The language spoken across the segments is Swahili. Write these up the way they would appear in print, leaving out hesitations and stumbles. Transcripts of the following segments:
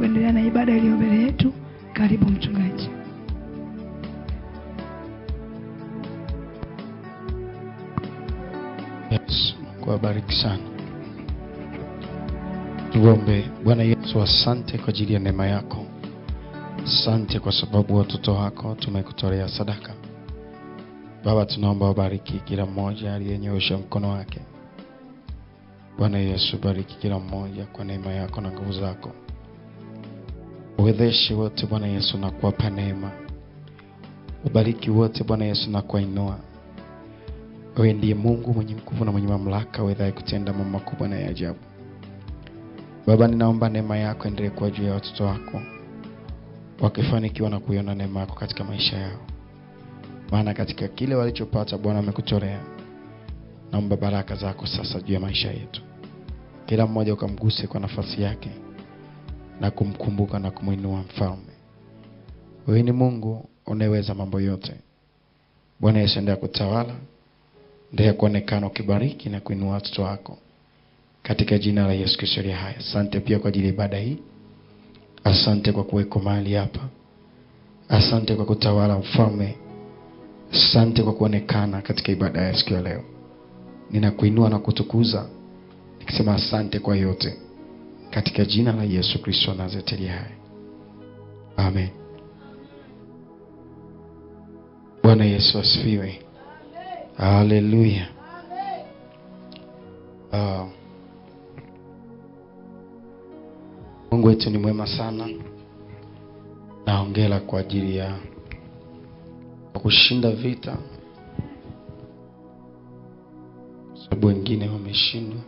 kuendelea na ibada iliyo mbele yetu. Karibu mchungaji. Yes, Mungu abariki sana. Tuombe. Bwana Yesu, asante kwa ajili ya neema yako. Asante kwa sababu watoto wako tumekutolea sadaka. Baba, tunaomba wabariki kila mmoja aliyenyosha mkono wake. Bwana Yesu, bariki kila mmoja kwa neema yako na nguvu zako. Uwezeshe wote Bwana Yesu na kuwapa neema. Ubariki wote Bwana Yesu na kuinua. Wewe ndiye Mungu mwenye nguvu na mwenye mamlaka, wewe kutenda mambo makubwa na ya ajabu. Baba, ninaomba neema yako endelee kuwa juu ya watoto wako, wakifanikiwa na kuiona neema yako katika maisha yao. Maana katika kile walichopata Bwana amekutolea. Naomba baraka zako sasa juu ya maisha yetu. Kila mmoja ukamguse kwa nafasi yake na kumkumbuka na kumuinua mfalme. Wewe ni Mungu unayeweza mambo yote. Bwana Yesu, endelea kutawala, endelea kuonekana ukibariki na kuinua watoto wako. Katika jina la Yesu Kristo aliye hai. Asante pia kwa ajili ya ibada hii. Asante kwa kuweko mahali hapa. Asante kwa kutawala mfalme. Asante kwa kuonekana katika ibada ya siku ya leo. Ninakuinua na kutukuza nikisema asante kwa yote, katika jina la Yesu Kristo Nazareti aliye hai. Amen. Bwana Yesu asifiwe. Haleluya. Mungu wetu ni mwema sana. Naongea kwa ajili ya kushinda vita, sababu wengine wameshindwa,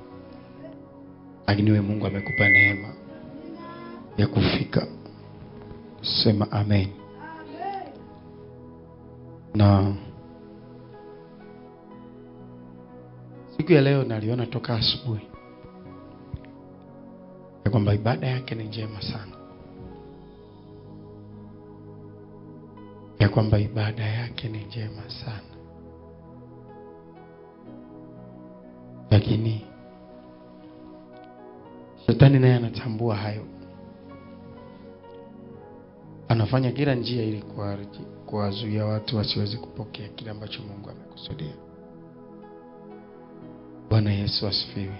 lakini wewe Mungu amekupa neema ya kufika. Sema amen. Na siku ya leo naliona toka asubuhi ya kwamba ibada yake ni njema sana, ya kwamba ibada yake ni njema sana. Lakini Shetani naye anatambua hayo. Anafanya kila njia ili kuwazuia watu wasiweze kupokea kile ambacho Mungu amekusudia. Bwana Yesu asifiwe.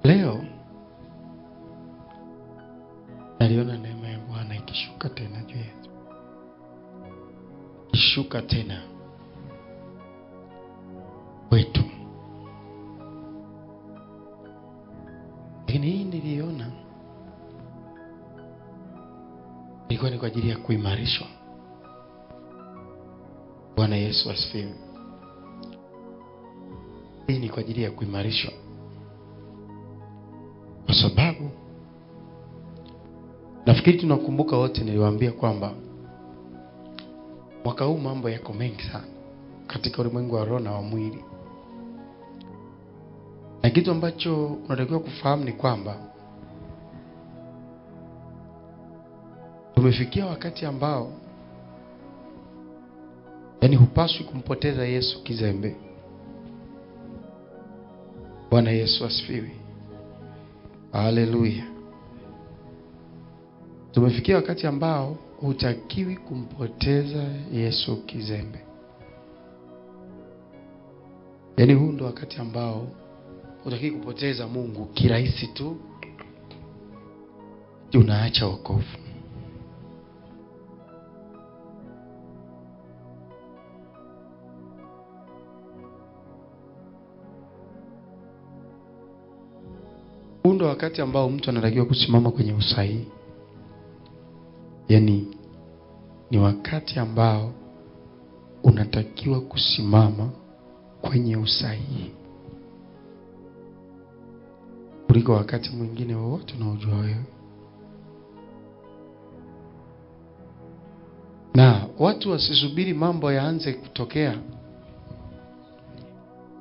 Leo naliona neema ya Bwana ikishuka tena juu yetu. Ikishuka tena wetu. Lakini hii niliona ilikuwa ni kwa ajili ya kuimarishwa. Bwana Yesu asifiwe. Hii ni kwa ajili ya kuimarishwa, kwa sababu nafikiri tunakumbuka wote niliwaambia kwamba mwaka huu mambo yako mengi sana katika ulimwengu wa roho na wa mwili. Na kitu ambacho unatakiwa kufahamu ni kwamba tumefikia wakati ambao hupaswi kumpoteza Yesu kizembe. Bwana Yesu asifiwe. Haleluya. Tumefikia wakati ambao hutakiwi kumpoteza Yesu kizembe. Huu ndo wakati ambao hutakiwi kupoteza Mungu kirahisi tu unaacha wokovu. Huu ndo wakati ambao mtu anatakiwa kusimama kwenye usahihi. Ni wakati ambao unatakiwa kusimama kwenye usahihi kuliko wakati mwingine wowote unaojua wewe. Na watu wasisubiri mambo yaanze kutokea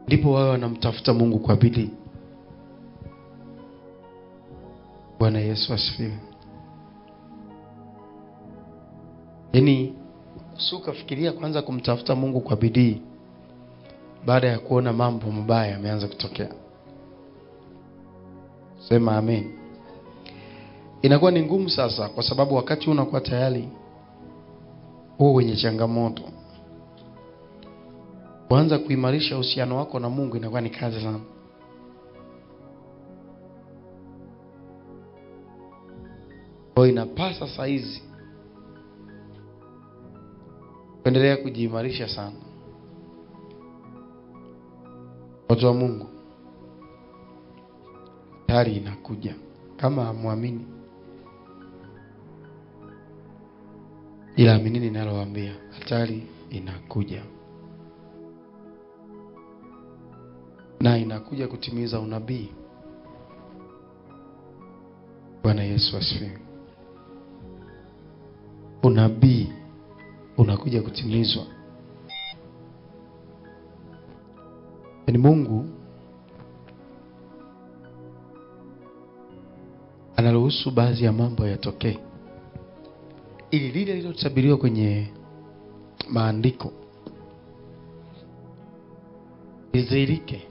ndipo wao wanamtafuta Mungu kwa bidii. Bwana Yesu asifiwe. si ukafikiria kwanza kumtafuta Mungu kwa bidii baada ya kuona mambo mabaya yameanza kutokea. Sema amen. Inakuwa ni ngumu sasa, kwa sababu wakati unakuwa tayari wewe wenye changamoto, kuanza kuimarisha uhusiano wako na Mungu inakuwa ni kazi sana. Kwa inapasa saa hizi kuendelea kujiimarisha sana. Watu wa Mungu, hatari inakuja. Kama hamwamini, ila aminini ninalowaambia, hatari inakuja. Na inakuja kutimiza unabii. Bwana Yesu asifiwe. Unabii unakuja kutimizwa. Ni Mungu anaruhusu baadhi ya mambo yatokee ili lile lilotabiriwa kwenye maandiko lidhihirike.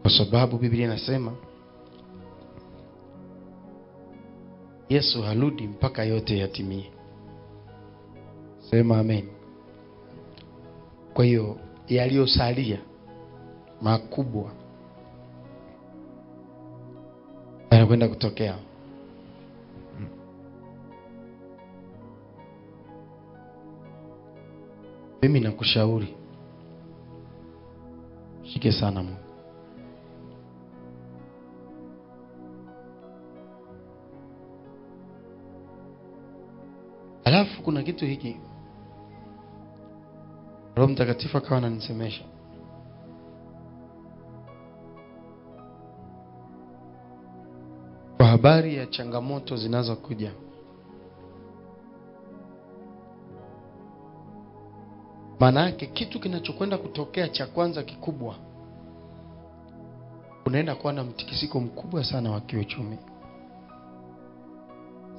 Kwa sababu Biblia inasema Yesu harudi mpaka yote yatimie. Sema amen. Kwa hiyo yaliyosalia makubwa yanakwenda kutokea. Mimi nakushauri shike sana Mungu. Alafu kuna kitu hiki Roho Mtakatifu akawa ananisemesha. Kwa habari ya changamoto zinazokuja. Maana yake kitu kinachokwenda kutokea cha kwanza kikubwa, unaenda kuwa na mtikisiko mkubwa sana wa kiuchumi.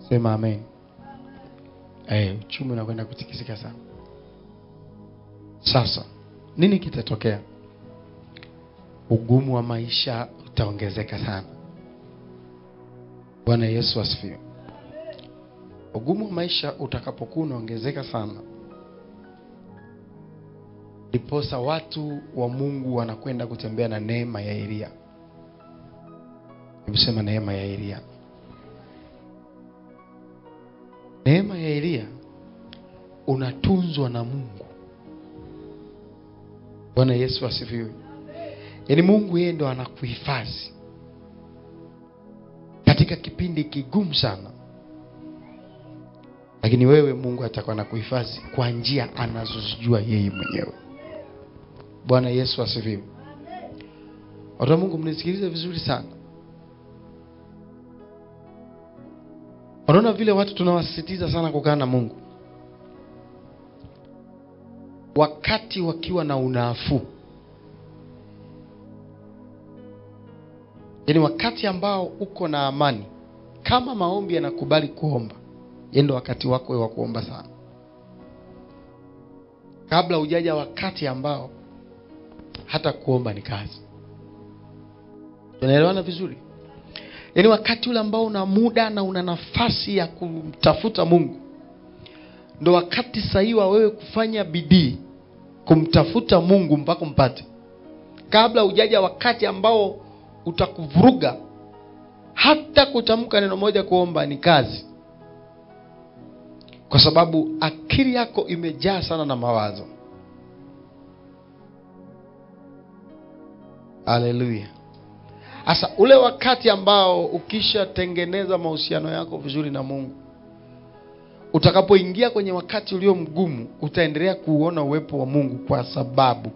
Sema amen. Uchumi unakwenda kutikisika sana. Sasa nini kitatokea? Ugumu wa maisha utaongezeka sana. Bwana Yesu asifiwe. Ugumu wa maisha utakapokuwa unaongezeka sana, ndiposa watu wa Mungu wanakwenda kutembea na neema ya Elia. Hebu sema neema ya Elia. Neema ya Elia unatunzwa na Mungu. Bwana Yesu asifiwe. Yaani Mungu yeye ndo anakuhifadhi katika kipindi kigumu sana. Lakini wewe Mungu atakuwa anakuhifadhi kwa njia anazozijua yeye mwenyewe. Bwana Yesu asifiwe. Watu wa Mungu, mnisikilize vizuri sana. Unaona vile watu tunawasisitiza sana kukaa na Mungu wakati wakiwa na unafuu. Yaani wakati ambao uko na amani, kama maombi yanakubali kuomba, yendo wakati wako wa kuomba sana. Kabla hujaja wakati ambao hata kuomba ni kazi. Tunaelewana vizuri? Yaani wakati ule ambao una muda na una nafasi ya kumtafuta Mungu, ndo wakati sahihi wa wewe kufanya bidii kumtafuta Mungu mpaka umpate. Kabla hujaja wakati ambao utakuvuruga, hata kutamka neno moja kuomba ni kazi. Kwa sababu akili yako imejaa sana na mawazo. Haleluya. Asa ule wakati ambao ukisha tengeneza mahusiano yako vizuri na Mungu, utakapoingia kwenye wakati ulio mgumu, utaendelea kuona uwepo wa Mungu kwa sababu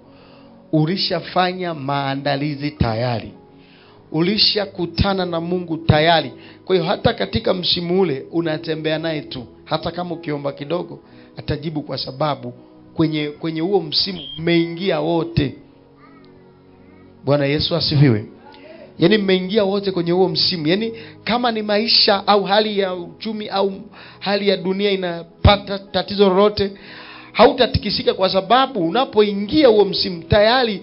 ulishafanya maandalizi tayari. Ulishakutana na Mungu tayari. Kwa hiyo hata katika msimu ule unatembea naye tu. Hata kama ukiomba kidogo atajibu, kwa sababu kwenye huo msimu mmeingia wote. Bwana Yesu asifiwe. Yaani mmeingia wote kwenye huo msimu. Yaani kama ni maisha au hali ya uchumi au hali ya dunia inapata tatizo lolote, hautatikisika, kwa sababu unapoingia huo msimu tayari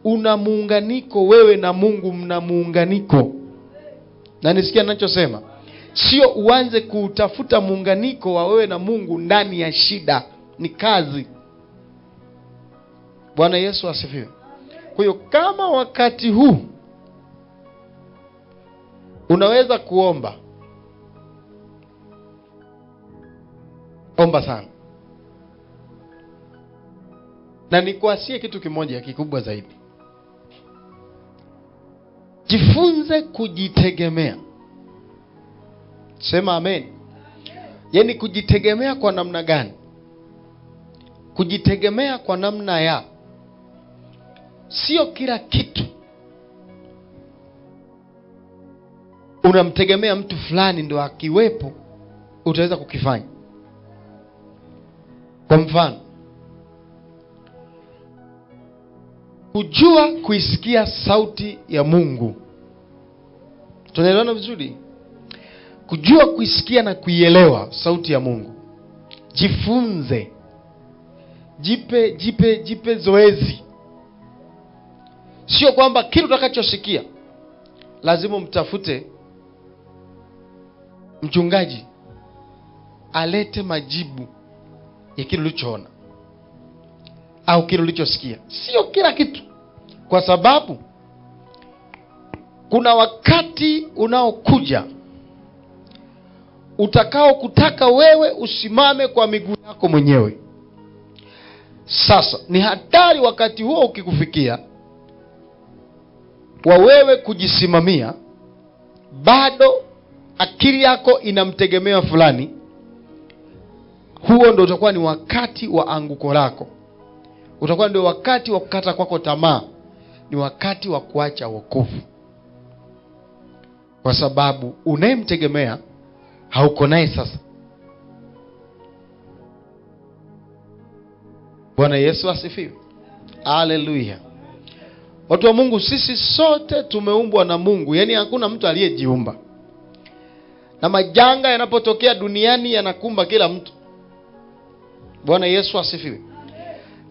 una muunganiko. Wewe na Mungu mna muunganiko. Na nisikia ninachosema? Sio uanze kutafuta muunganiko wa wewe na Mungu ndani ya shida. Ni kazi. Bwana Yesu asifiwe. Kwa hiyo kama wakati huu unaweza kuomba, omba sana. Na nikuasie kitu kimoja kikubwa zaidi. Jifunze kujitegemea. Sema amen. Yaani kujitegemea kwa namna gani? Kujitegemea kwa namna ya sio kila kitu unamtegemea mtu fulani ndio akiwepo utaweza kukifanya. Kwa mfano, kujua kuisikia sauti ya Mungu. Tunaelewana vizuri? Kujua kuisikia na kuielewa sauti ya Mungu. Jifunze. Jipe zoezi. Sio kwamba kitu utakachosikia lazima mtafute mchungaji alete majibu ya kile ulichoona au kile ulichosikia. Sio kila kitu, kwa sababu kuna wakati unaokuja utakao kutaka wewe usimame kwa miguu yako mwenyewe. Sasa ni hatari wakati huo ukikufikia wa wewe kujisimamia, bado akili yako inamtegemea fulani. Huo ndio utakuwa ni wakati wa anguko lako. Utakuwa ndio wakati wa kukata kwako tamaa. Ni wakati wa kuacha wokovu, kwa sababu unayemtegemea hauko naye sasa. Bwana Yesu asifiwe. Haleluya. Watu wa Mungu, sisi sote tumeumbwa na Mungu. Yaani hakuna mtu aliyejiumba. Na majanga yanapotokea duniani yanakumba kila mtu. Bwana Yesu asifiwe.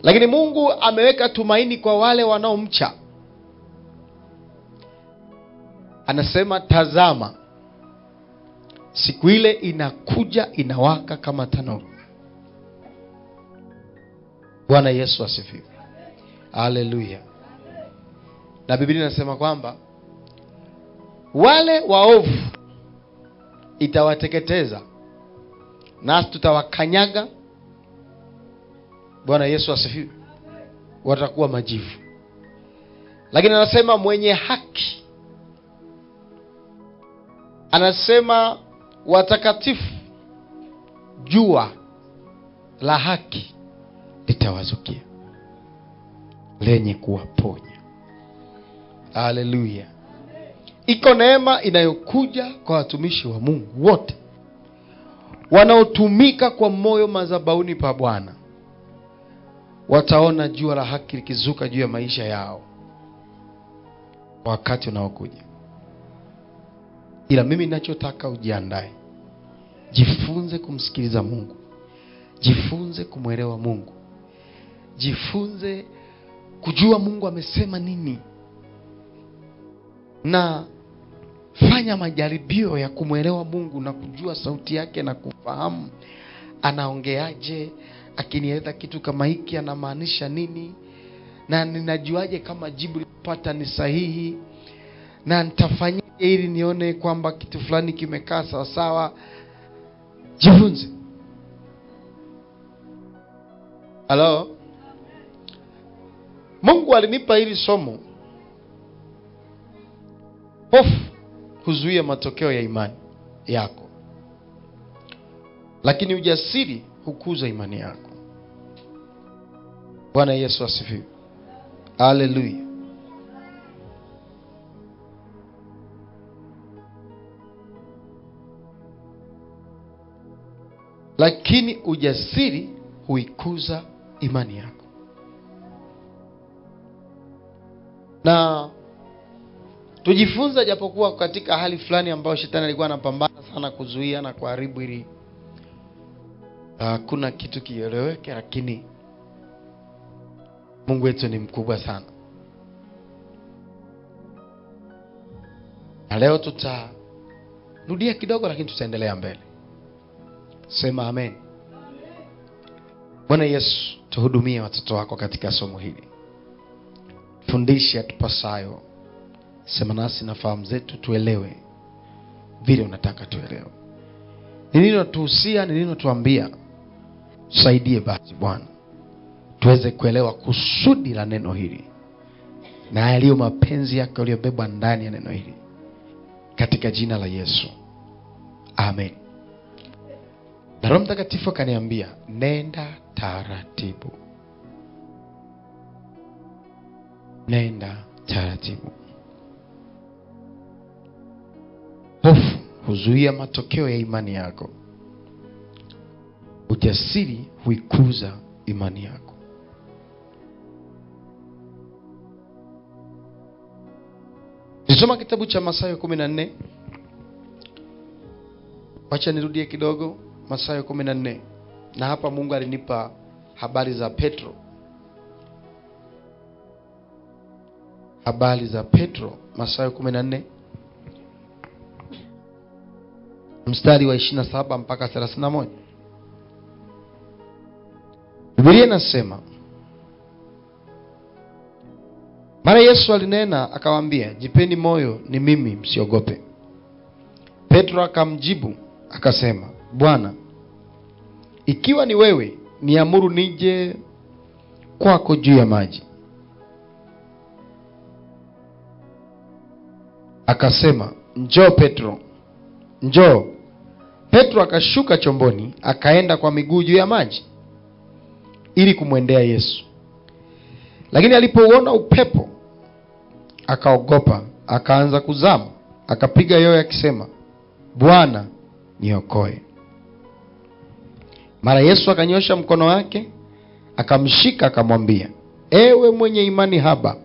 Lakini Mungu ameweka tumaini kwa wale wanaomcha. Anasema, tazama, siku ile inakuja inawaka kama tanuru. Bwana Yesu asifiwe. Haleluya. Na Biblia inasema kwamba wale waovu itawateketeza, nasi tutawakanyaga. Bwana Yesu asifiwe. Watakuwa majivu. Lakini anasema mwenye haki, anasema watakatifu, jua la haki litawazukia lenye kuwaponya. Haleluya. Iko neema inayokuja kwa watumishi wa Mungu wote wanaotumika kwa moyo madhabahuni pa Bwana. Wataona jua la haki likizuka juu ya maisha yao wakati unaokuja. Ila mimi ninachotaka ujiandae. Jifunze kumsikiliza Mungu. Jifunze kumwelewa Mungu. Jifunze kujua Mungu amesema nini. Na fanya majaribio ya kumwelewa Mungu na kujua sauti yake na kufahamu anaongeaje, akinieleza kitu kama hiki anamaanisha nini, na ninajuaje kama jibu nilipata ni sahihi, na nitafanya ili nione kwamba kitu fulani kimekaa sawa sawa. Jifunze. Hello. Mungu alinipa hili somo. Hofu huzuia matokeo ya imani yako, lakini ujasiri hukuza imani yako. Bwana Yesu asifiwe. Haleluya. Lakini ujasiri huikuza imani yako. Na Tujifunze japokuwa katika hali fulani ambayo shetani alikuwa anapambana sana kuzuia na kuharibu ili kuna kitu kieleweke, lakini Mungu wetu ni mkubwa sana. Na leo tutarudia kidogo, lakini tutaendelea mbele. Sema amen. Bwana Yesu, tuhudumie watoto wako katika somo hili. Fundisha tupasayo. Sema nasi na fahamu zetu tuelewe vile unataka tuelewe. Ni nini unatuhusia, ni nini unatuambia? Tusaidie basi Bwana, tuweze kuelewa kusudi la neno hili na yaliyo mapenzi yako yaliyobebwa ndani ya neno hili, katika jina la Yesu, amen. Na Roho Mtakatifu akaniambia, nenda taratibu, nenda taratibu. Hofu huzuia matokeo ya imani yako. Ujasiri huikuza imani yako. Nisoma kitabu cha Mathayo 14. Wacha nirudie kidogo. Mathayo 14. Na hapa Mungu alinipa habari za Petro. Habari za Petro, Mathayo 14. Mstari wa 27 mpaka 31. Biblia inasema, mara Yesu alinena akawaambia, jipeni moyo, ni mimi, msiogope. Petro akamjibu akasema, Bwana, ikiwa ni wewe, niamuru nije kwako juu ya maji. Akasema, njoo Petro, njoo. Petro akashuka chomboni, akaenda kwa miguu juu ya maji ili kumwendea Yesu. Lakini alipouona upepo akaogopa, akaanza kuzama, akapiga yowe akisema, Bwana, niokoe. Mara Yesu akanyosha mkono wake, akamshika, akamwambia, ewe mwenye imani haba,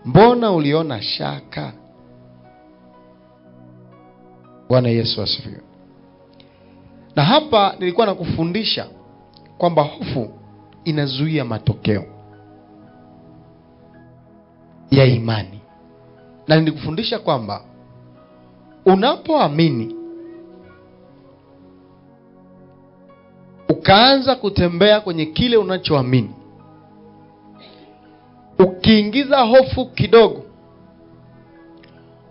mbona uliona shaka? Bwana Yesu asifiwe. Na hapa nilikuwa nakufundisha kwamba hofu inazuia matokeo ya imani. Na nilikufundisha kwamba unapoamini ukaanza kutembea kwenye kile unachoamini, ukiingiza hofu kidogo,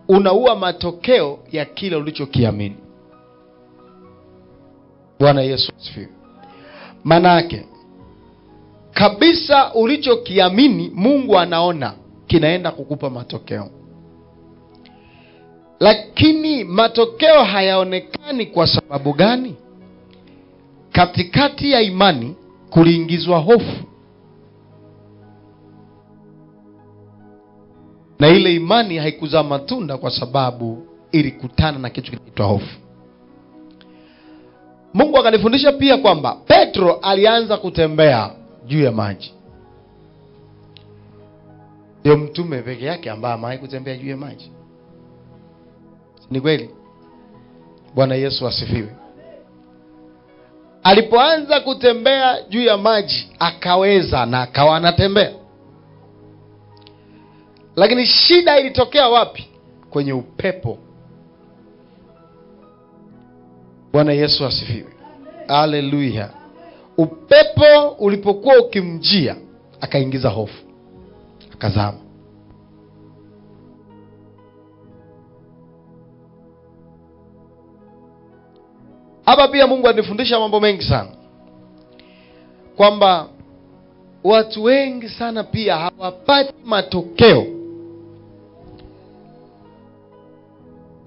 unaua matokeo ya kile ulichokiamini. Bwana Yesu asifiwe. Manake kabisa ulichokiamini Mungu anaona kinaenda kukupa matokeo. Lakini matokeo hayaonekani kwa sababu gani? Katikati ya imani kuliingizwa hofu. Na ile imani haikuzaa matunda kwa sababu ilikutana na kitu kinaitwa hofu. Mungu akanifundisha pia kwamba Petro alianza kutembea juu ya maji. Ndio mtume peke yake ambaye amewahi kutembea juu ya maji. Ni kweli? Bwana Yesu asifiwe. Alipoanza kutembea juu ya maji akaweza na akawa anatembea. Lakini shida ilitokea wapi? Kwenye upepo. Bwana Yesu asifiwe. Haleluya. Upepo ulipokuwa ukimjia akaingiza hofu, akazama. Hapa pia Mungu anifundisha mambo mengi sana, kwamba watu wengi sana pia hawapati matokeo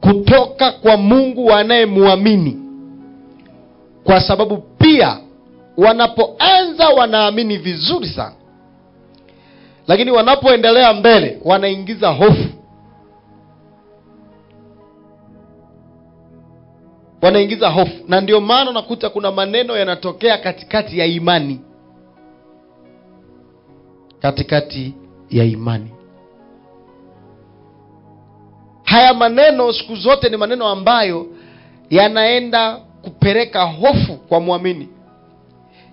kutoka kwa Mungu wanayemuamini, kwa sababu pia wanapoanza wanaamini vizuri sana, lakini wanapoendelea mbele wanaingiza hofu. Wanaingiza hofu. Na ndio maana unakuta kuna maneno yanatokea katikati ya imani. Katikati ya imani. haya maneno siku zote ni maneno ambayo yanaenda kupeleka hofu kwa muamini.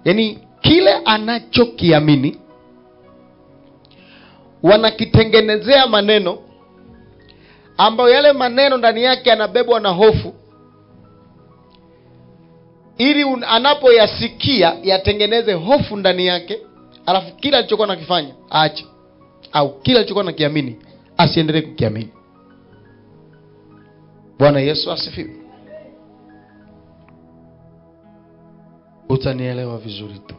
Yaani kile anachokiamini wanakitengenezea maneno ambayo yale maneno ndani yake yanabebwa na hofu, ili anapoyasikia yatengeneze hofu ndani yake, alafu kila alichokuwa nakifanya aache, au kila alichokuwa nakiamini asiendelee kukiamini. Bwana Yesu asifiwe. Utanielewa vizuri tu.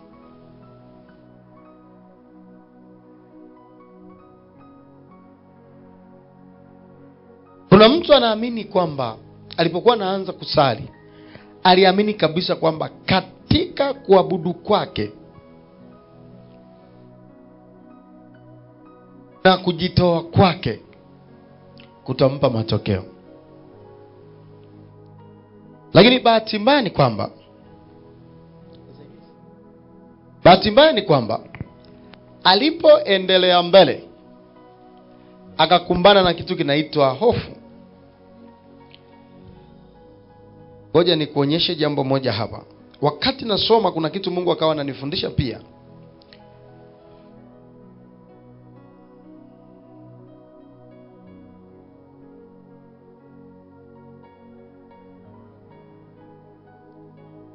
Kuna mtu anaamini kwamba alipokuwa anaanza kusali, aliamini kabisa kwamba katika kuabudu kwake na kujitoa kwake kutampa matokeo. Lakini bahati mbaya ni kwamba alipoendelea mbele akakumbana na kitu kinaitwa hofu. Ngoja nikuonyeshe jambo moja hapa. Wakati nasoma kuna kitu Mungu akawa ananifundisha pia.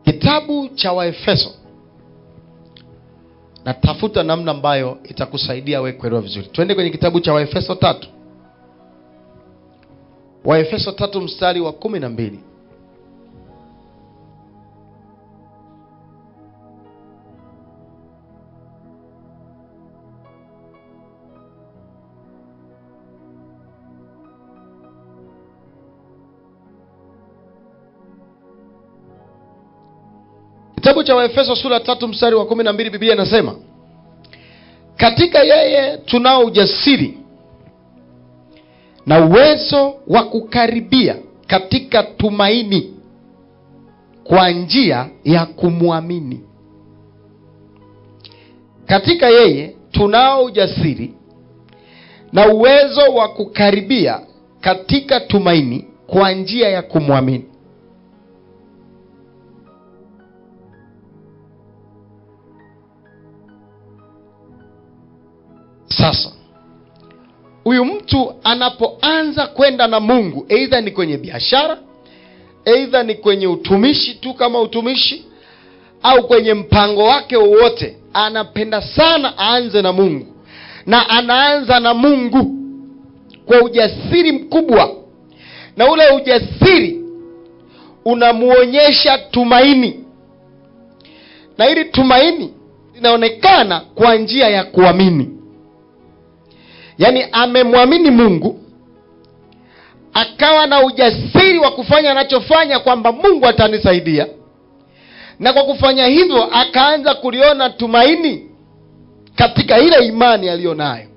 Kitabu cha Waefeso. Natafuta namna ambayo itakusaidia wewe kuelewa vizuri. Twende kwenye kitabu cha Waefeso 3. Waefeso 3 mstari wa 12. Kitabu cha Waefeso sura 3 mstari wa 12, Biblia inasema, katika yeye tunao ujasiri na uwezo wa kukaribia katika tumaini kwa njia ya kumwamini. Katika yeye tunao ujasiri na uwezo wa kukaribia katika tumaini kwa njia ya kumwamini. Sasa huyu mtu anapoanza kwenda na Mungu, aidha ni kwenye biashara, aidha ni kwenye utumishi tu kama utumishi, au kwenye mpango wake wowote, anapenda sana aanze na Mungu. Na anaanza na Mungu kwa ujasiri mkubwa, na ule ujasiri unamuonyesha tumaini, na ili tumaini linaonekana kwa njia ya kuamini. Yaani amemwamini Mungu, akawa na ujasiri wa kufanya anachofanya, kwamba Mungu atanisaidia, na kwa kufanya hivyo akaanza kuliona tumaini katika ile imani aliyonayo.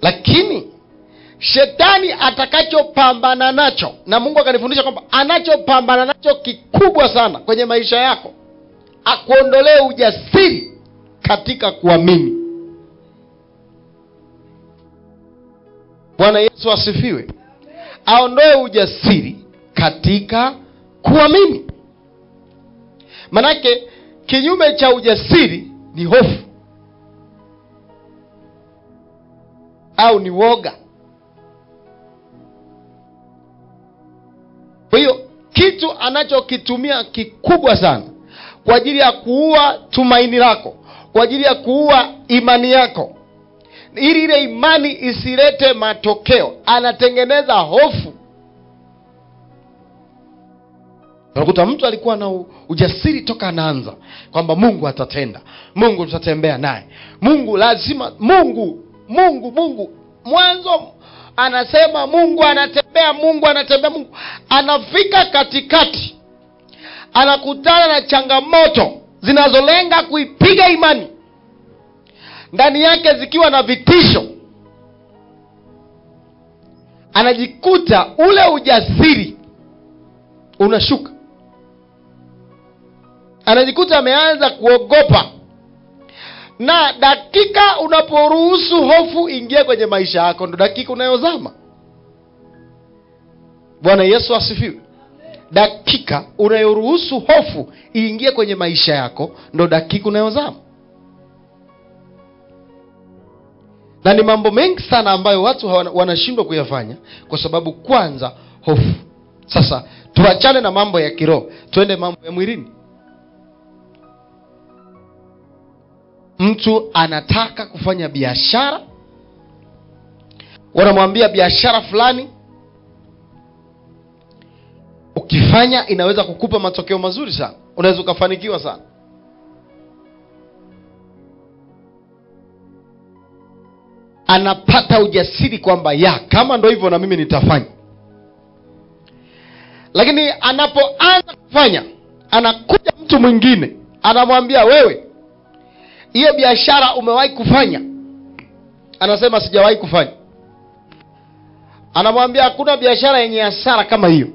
Lakini shetani atakachopambana nacho, na Mungu akanifundisha kwamba anachopambana nacho kikubwa sana kwenye maisha yako, akuondolee ujasiri katika kuamini. Bwana Yesu asifiwe. Aondoe ujasiri katika kuamini. Manake kinyume cha ujasiri ni hofu au ni woga. Kwa hiyo kitu anachokitumia kikubwa sana kwa ajili ya kuua tumaini lako, kwa ajili ya kuua imani yako, ili ile imani isilete matokeo, anatengeneza hofu. Unakuta mtu alikuwa na ujasiri toka anaanza kwamba Mungu atatenda, Mungu tutatembea naye, Mungu lazima, Mungu mwanzo anasema Mungu anatembea, Mungu. Anafika katikati, anakutana na changamoto zinazolenga kuipiga imani ndani yake, zikiwa na vitisho. Anajikuta ule ujasiri unashuka, anajikuta ameanza kuogopa, Na dakika unaporuhusu hofu ingie kwenye maisha yako, ndo dakika unayozama. Bwana Yesu asifiwe. Dakika unayoruhusu hofu iingie kwenye maisha yako, ndo dakika unayozama. Na ni mambo mengi sana ambayo watu wanashindwa kuyafanya kwa sababu kwanza hofu. Sasa tuachane na mambo ya kiroho, tuende mambo ya mwilini. Mtu anataka kufanya biashara, wanamwambia biashara fulani ukifanya inaweza kukupa matokeo mazuri sana, unaweza ukafanikiwa sana. Anapata ujasiri kwamba kama ndo hivyo na mimi nitafanya. Lakini anapoanza kufanya, anakuja mtu mwingine anamwambia, wewe hiyo biashara umewahi kufanya? Anasema sijawahi kufanya. Anamwambia hakuna biashara yenye hasara kama hiyo.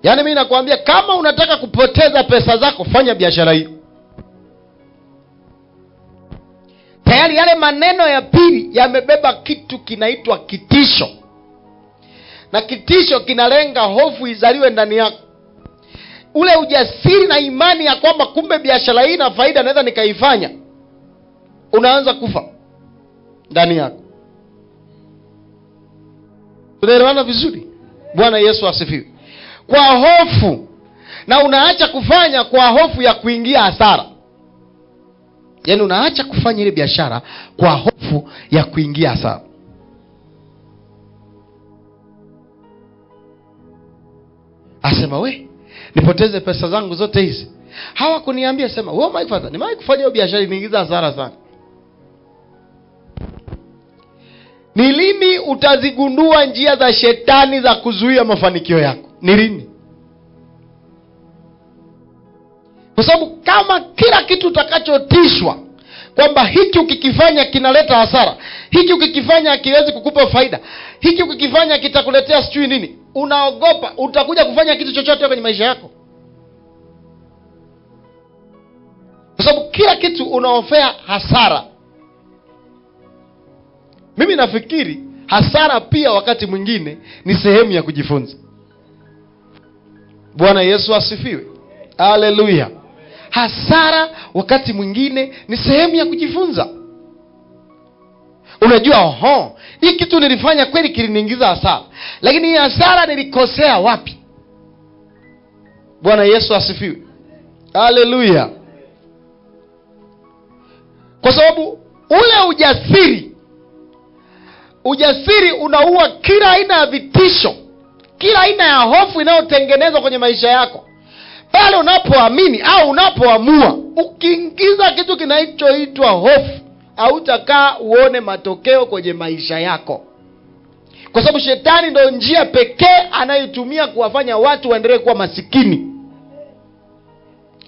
Yaani mimi nakwambia kama unataka kupoteza pesa zako, fanya biashara hiyo. Tayari yale maneno ya pili yamebeba kitu kinaitwa kitisho. Na kitisho kinalenga hofu izaliwe ndani yako. Ule ujasiri na imani ya kwamba kumbe biashara hii ina faida, naweza nikaifanya, unaanza kufa ndani yako. Tunaelewana vizuri? Bwana Yesu asifiwe. Kwa hofu, na unaacha kufanya kwa hofu ya kuingia hasara. Yaani unaacha kufanya ile biashara kwa hofu ya kuingia hasara. Asema nipoteze pesa zangu zote hizi. Hawakuniambia, sema my father, nimewahi kufanya hiyo biashara iniingiza hasara sana. Ni lini utazigundua njia za shetani za kuzuia mafanikio yako? Ni lini? Kwa sababu kama kila kitu utakachotishwa kwamba hiki ukikifanya kinaleta hasara, hiki ukikifanya hakiwezi kukupa faida, hiki ukikifanya kitakuletea sijui nini, unaogopa utakuja kufanya kitu chochote kwenye maisha yako. Kwa sababu kila kitu unaofea hasara. Mimi nafikiri hasara pia wakati mwingine ni sehemu ya kujifunza. Bwana Yesu asifiwe. Haleluya. Hasara wakati mwingine ni sehemu ya kujifunza. Unajua, hii kitu nilifanya kweli kiliniingiza hasara, lakini hii hasara nilikosea wapi? Bwana Yesu asifiwe. Haleluya. Kwa sababu ule ujasiri unaua kila aina ya vitisho, kila aina ya hofu inayotengenezwa kwenye maisha yako. Pale unapoamini au unapoamua, ukiingiza kitu kinachoitwa hofu, hautakaa uone matokeo kwenye maisha yako. Kwa sababu shetani ndio njia pekee anayotumia kuwafanya watu waendelee kuwa masikini.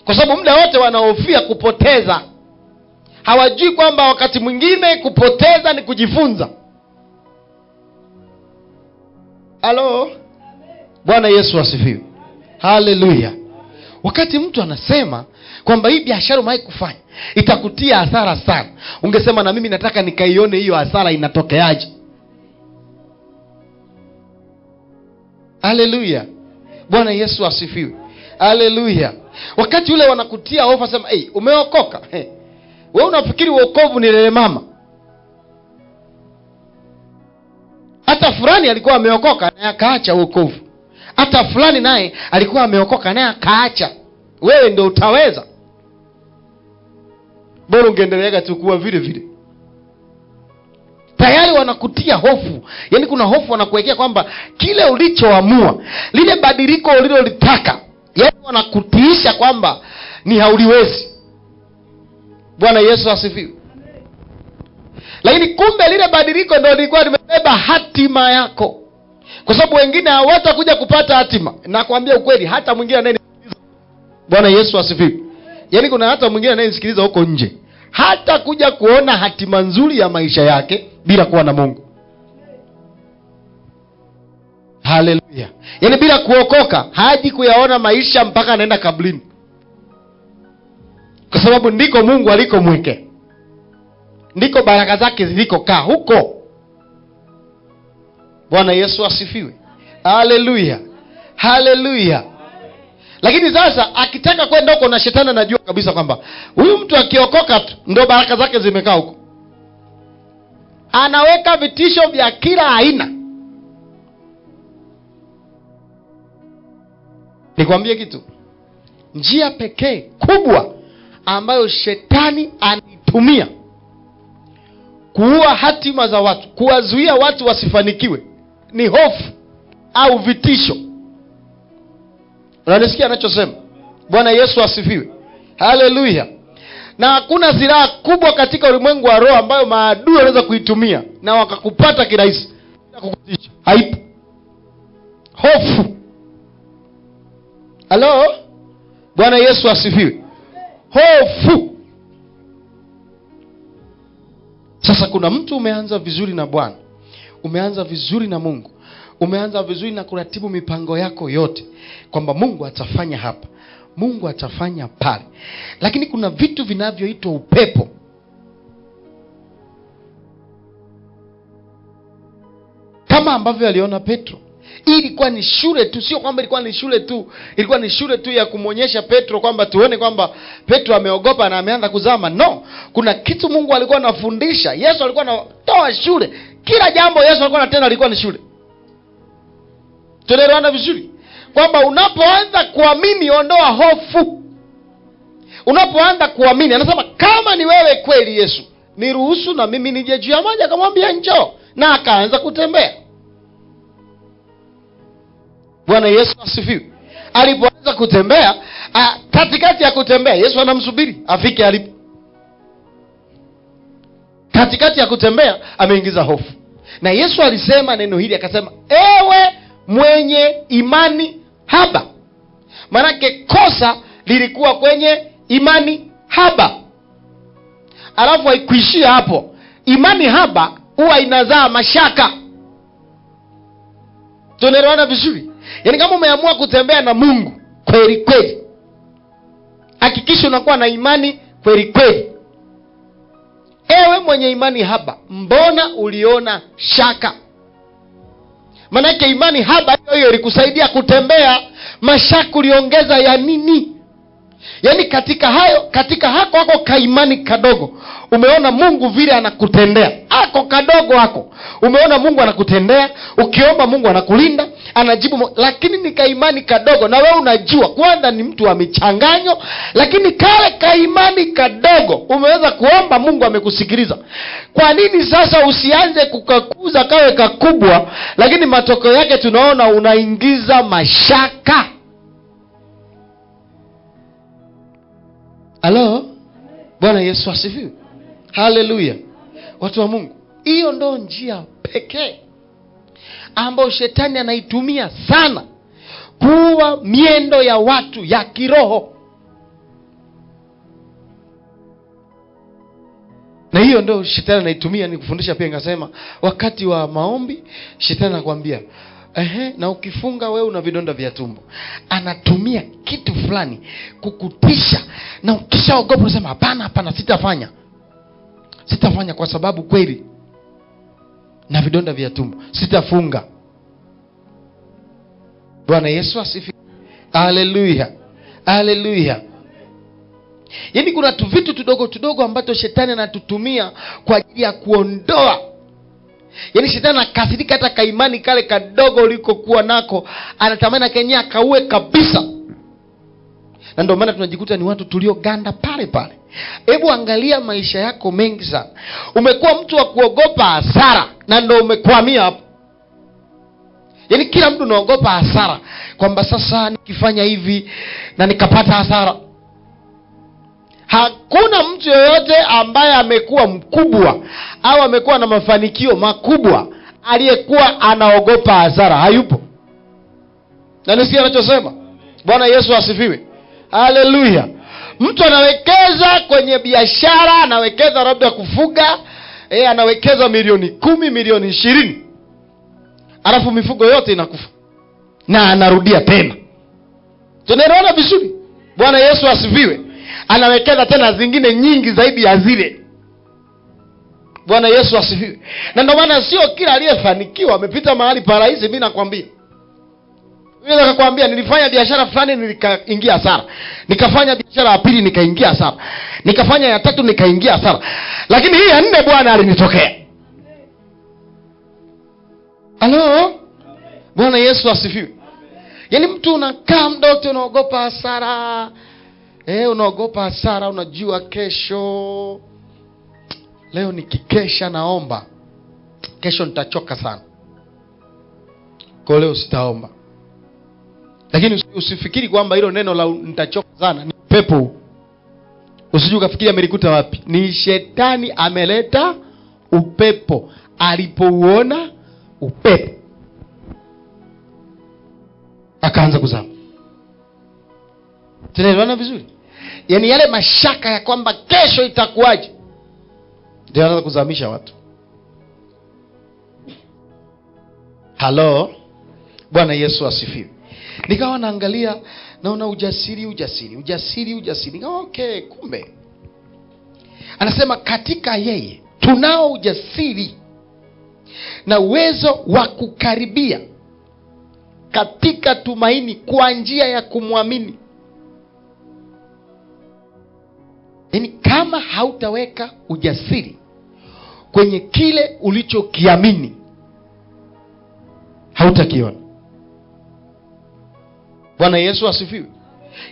Kwa sababu muda wote wanahofia kupoteza. Hawajui kwamba wakati mwingine kupoteza ni kujifunza. Halo? Bwana Yesu asifiwe. Haleluya. Wakati mtu anasema kwamba hii biashara umewahi kufanya itakutia hasara sana, ungesema na mimi nataka nikaione hiyo hasara inatokeaje. Haleluya. Bwana Yesu asifiwe. Haleluya. Wakati ule wanakutia hofu, sema umeokoka. Wewe unafikiri wokovu ni lele mama? Hata fulani alikuwa ameokoka naye akaacha wokovu. Hata fulani naye alikuwa ameokoka naye akaacha. Wewe ndio utaweza? Bora ungeendelea tu kuwa vile vile. Tayari wanakutia hofu. Yaani kuna hofu wanakuwekea kwamba kile ulichoamua, lile badiliko ulilolitaka, yaani wanakutiisha kwamba ni hauliwezi. Bwana Yesu asifiwe. Lakini kumbe lile badiliko ndio lilikuwa limebeba hatima yako. Kwa sababu wengine hawatakuja kupata hatima. Nakwambia ukweli, hata mwingine anayenisikiliza. Bwana Yesu asifiwe. Yaani kuna hata mwingine anayenisikiliza huko nje, hata kuja kuona hatima nzuri ya maisha yake bila kuwa na Mungu. Haleluya. Yaani bila kuokoka haji kuyaona maisha mpaka anaenda kaburini. kwa sababu ndiko Mungu alikomwekea, ndiko baraka zake zilikokaa huko. Bwana Yesu asifiwe. Haleluya, haleluya. Lakini sasa akitaka kwenda huko, na shetani anajua kabisa kwamba huyu mtu akiokoka tu ndio baraka zake zimekaa huko, anaweka vitisho vya kila aina. Nikwambie kitu, njia pekee kubwa ambayo shetani anitumia kuua hatima za watu, kuwazuia watu wasifanikiwe, ni hofu au vitisho. Unanisikia anachosema? Bwana Yesu asifiwe. Haleluya. Na hakuna silaha kubwa katika ulimwengu wa roho ambayo maadui wanaweza kuitumia na wakakupata kirahisi kukutisha. Haipo. Hofu. Halo? Bwana Yesu asifiwe. Hofu. Sasa kuna mtu umeanza vizuri na Bwana, umeanza vizuri na Mungu, umeanza vizuri na kuratibu mipango yako yote, kwamba Mungu atafanya hapa, Mungu atafanya pale. Lakini kuna vitu vinavyoitwa upepo. Kama ambavyo aliona Petro. Hii ilikuwa ni shule tu, sio kwamba ilikuwa ni shule tu. Ilikuwa ni shule tu ya kumwonyesha Petro kwamba tuone kwamba Petro ameogopa na ameanza kuzama. No, kuna kitu Mungu alikuwa anafundisha. Yesu alikuwa anatoa shule. Kila jambo Yesu alikuwa anatenda alikuwa ni shule. Tunaelewana vizuri? Kwamba unapoanza kuamini, ondoa hofu. Unapoanza kuamini, anasema kama ni wewe kweli Yesu, niruhusu na mimi nije juu ya maji. Akamwambia njoo, na akaanza kutembea. Bwana Yesu asifiwe. Alipoanza kutembea, katikati ya kutembea Yesu anamsubiri afike alipo. Katikati ya kutembea ameingiza hofu. Na Yesu alisema neno hili, akasema ewe mwenye imani haba. Manake kosa lilikuwa kwenye imani haba. Alafu haikuishia hapo. Imani haba huwa inazaa mashaka. Tunaelewana vizuri? Yaani kama umeamua kutembea na Mungu kweli kweli, hakikisha unakuwa na imani kweli kweli. Ewe mwenye imani haba, mbona uliona shaka? Manake imani haba hiyo ilikusaidia kutembea, mashaka uliongeza ya nini? Yaani katika hako kaimani kadogo, umeona Mungu vile anakutendea. Hako kadogo hako, umeona Mungu anakutendea, ukiomba Mungu anakulinda, anajibu. Lakini ni kaimani kadogo, na wewe unajua kwanza ni mtu wa michanganyo, lakini kale kaimani kadogo umeweza kuomba, Mungu amekusikiliza. Kwa nini sasa usianze kukakuza kawe kakubwa, lakini matokeo yake tunaona unaingiza mashaka? Halo? Bwana Yesu asifiwe. Haleluya. Watu wa Mungu, hiyo ndo njia pekee ambayo shetani anaitumia sana kuwa miendo ya watu ya kiroho. Na hiyo ndo shetani anaitumia. Ni kufundisha pia ngasema, wakati wa maombi shetani anakuambia na ukifunga wewe una vidonda vya tumbo. Anatumia kitu fulani kukutisha, na ukishaogopa unasema hapana, sitafanya kwa sababu kweli na vidonda vya tumbo, sitafunga. Bwana Yesu asifiwe. Haleluya, haleluya. Yaani kuna vitu tudogo ambacho shetani anatutumia kwa ajili ya kuondoa. Yaani shetani anakasirika hata kaimani kale kadogo ulikokuwa nako, anatamani Kenya kauwe kabisa. Na ndio maana tunajikuta ni watu tulioganda pale pale. Hebu angalia maisha yako mengi sana. Umekuwa mtu wa kuogopa hasara, na ndio umekwamia hapo. Yaani kila mtu anaogopa hasara, kwamba sasa nikifanya hivi na nikapata hasara. Hakuna mtu yeyote ambaye amekuwa mkubwa au amekuwa na mafanikio makubwa aliyekuwa anaogopa hasara. Hayupo. Na nisikia anachosema? Bwana Yesu asifiwe. Haleluya. Mtu anawekeza kwenye biashara, anawekeza labda kufuga, anawekeza milioni 10, milioni 20. Alafu mifugo yote inakufa. Na anarudia tena. Tunaelewana vizuri? Bwana Yesu asifiwe. anawekeza tena zingine nyingi zaidi ya zile. Bwana Yesu asifiwe. Na ndio maana sio kila aliyefanikiwa amepita mahali parahisi. Mimi nakwambia, mimi nikakwambia, nilifanya biashara fulani nikaingia hasara, nikafanya biashara ya pili nikaingia hasara, nikafanya ya tatu nikaingia hasara, lakini hii ya nne Bwana alinitokea. Halo, Bwana Yesu asifiwe. Yaani mtu unakaa mdoto, unaogopa hasara. Unaogopa hasara, unajua kesho, leo nikikesha naomba, kesho nitachoka sana, kwa leo sitaomba. Lakini usifikiri kwamba hilo neno la nitachoka sana ni pepo. Usije ukafikiria amelikuta wapi. Ni shetani ameleta upepo. Alipouona upepo akaanza kuzama. Tunaelewana vizuri? Yaani yale mashaka ya kwamba kesho itakuwaje ndio anaanza kuzamisha watu. Halo, Bwana Yesu asifiwe. Nikawa naangalia, naona ujasiri. Nikawa okay, kumbe anasema katika yeye tunao ujasiri na uwezo wa kukaribia katika tumaini kwa njia ya kumwamini. Yaani kama hautaweka ujasiri kwenye kile ulichokiamini, hautakiona. Bwana Yesu asifiwe.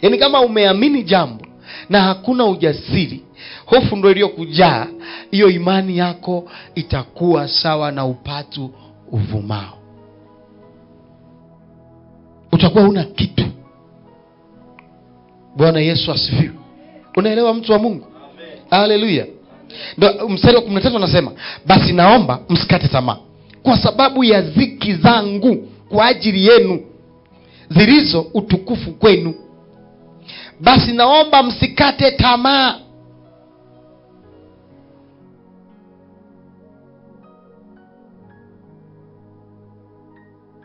Yaani kama umeamini jambo na hakuna ujasiri, hofu ndio iliyokujaa, hiyo imani yako itakuwa sawa na upatu uvumao. Utakuwa una kitu. Bwana Yesu asifiwe. Unaelewa mtu wa Mungu? Amen. Haleluya. Ndio mstari wa 13 anasema, basi naomba msikate tamaa kwa sababu ya dhiki zangu kwa ajili yenu zilizo utukufu kwenu. Basi naomba msikate tamaa.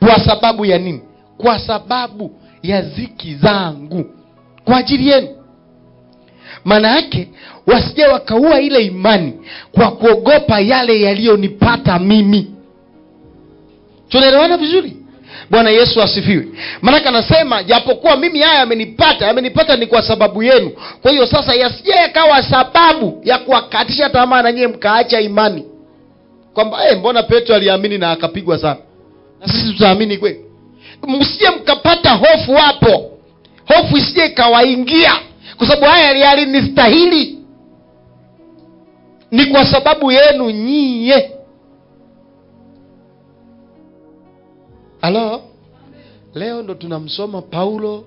Kwa sababu ya nini? Kwa sababu ya dhiki zangu kwa ajili yenu. Maana yake wasije wakaua ile imani kwa kuogopa yale yaliyonipata mimi. Tunaelewana vizuri? Bwana Yesu asifiwe. Maana anasema japokuwa mimi haya yamenipata ni kwa sababu yenu. Kwa hiyo sasa yasije yakawa sababu ya kuwakatisha tamaa na nyie mkaacha imani. Kwamba mbona Petro aliamini na akapigwa sana, na sisi tutaamini kweli? Msije mkapata hofu hapo. Hofu isije ikawaingia, kwa sababu haya yalinistahili, ni kwa sababu yenu nyie. Halo, leo ndo tunamsoma Paulo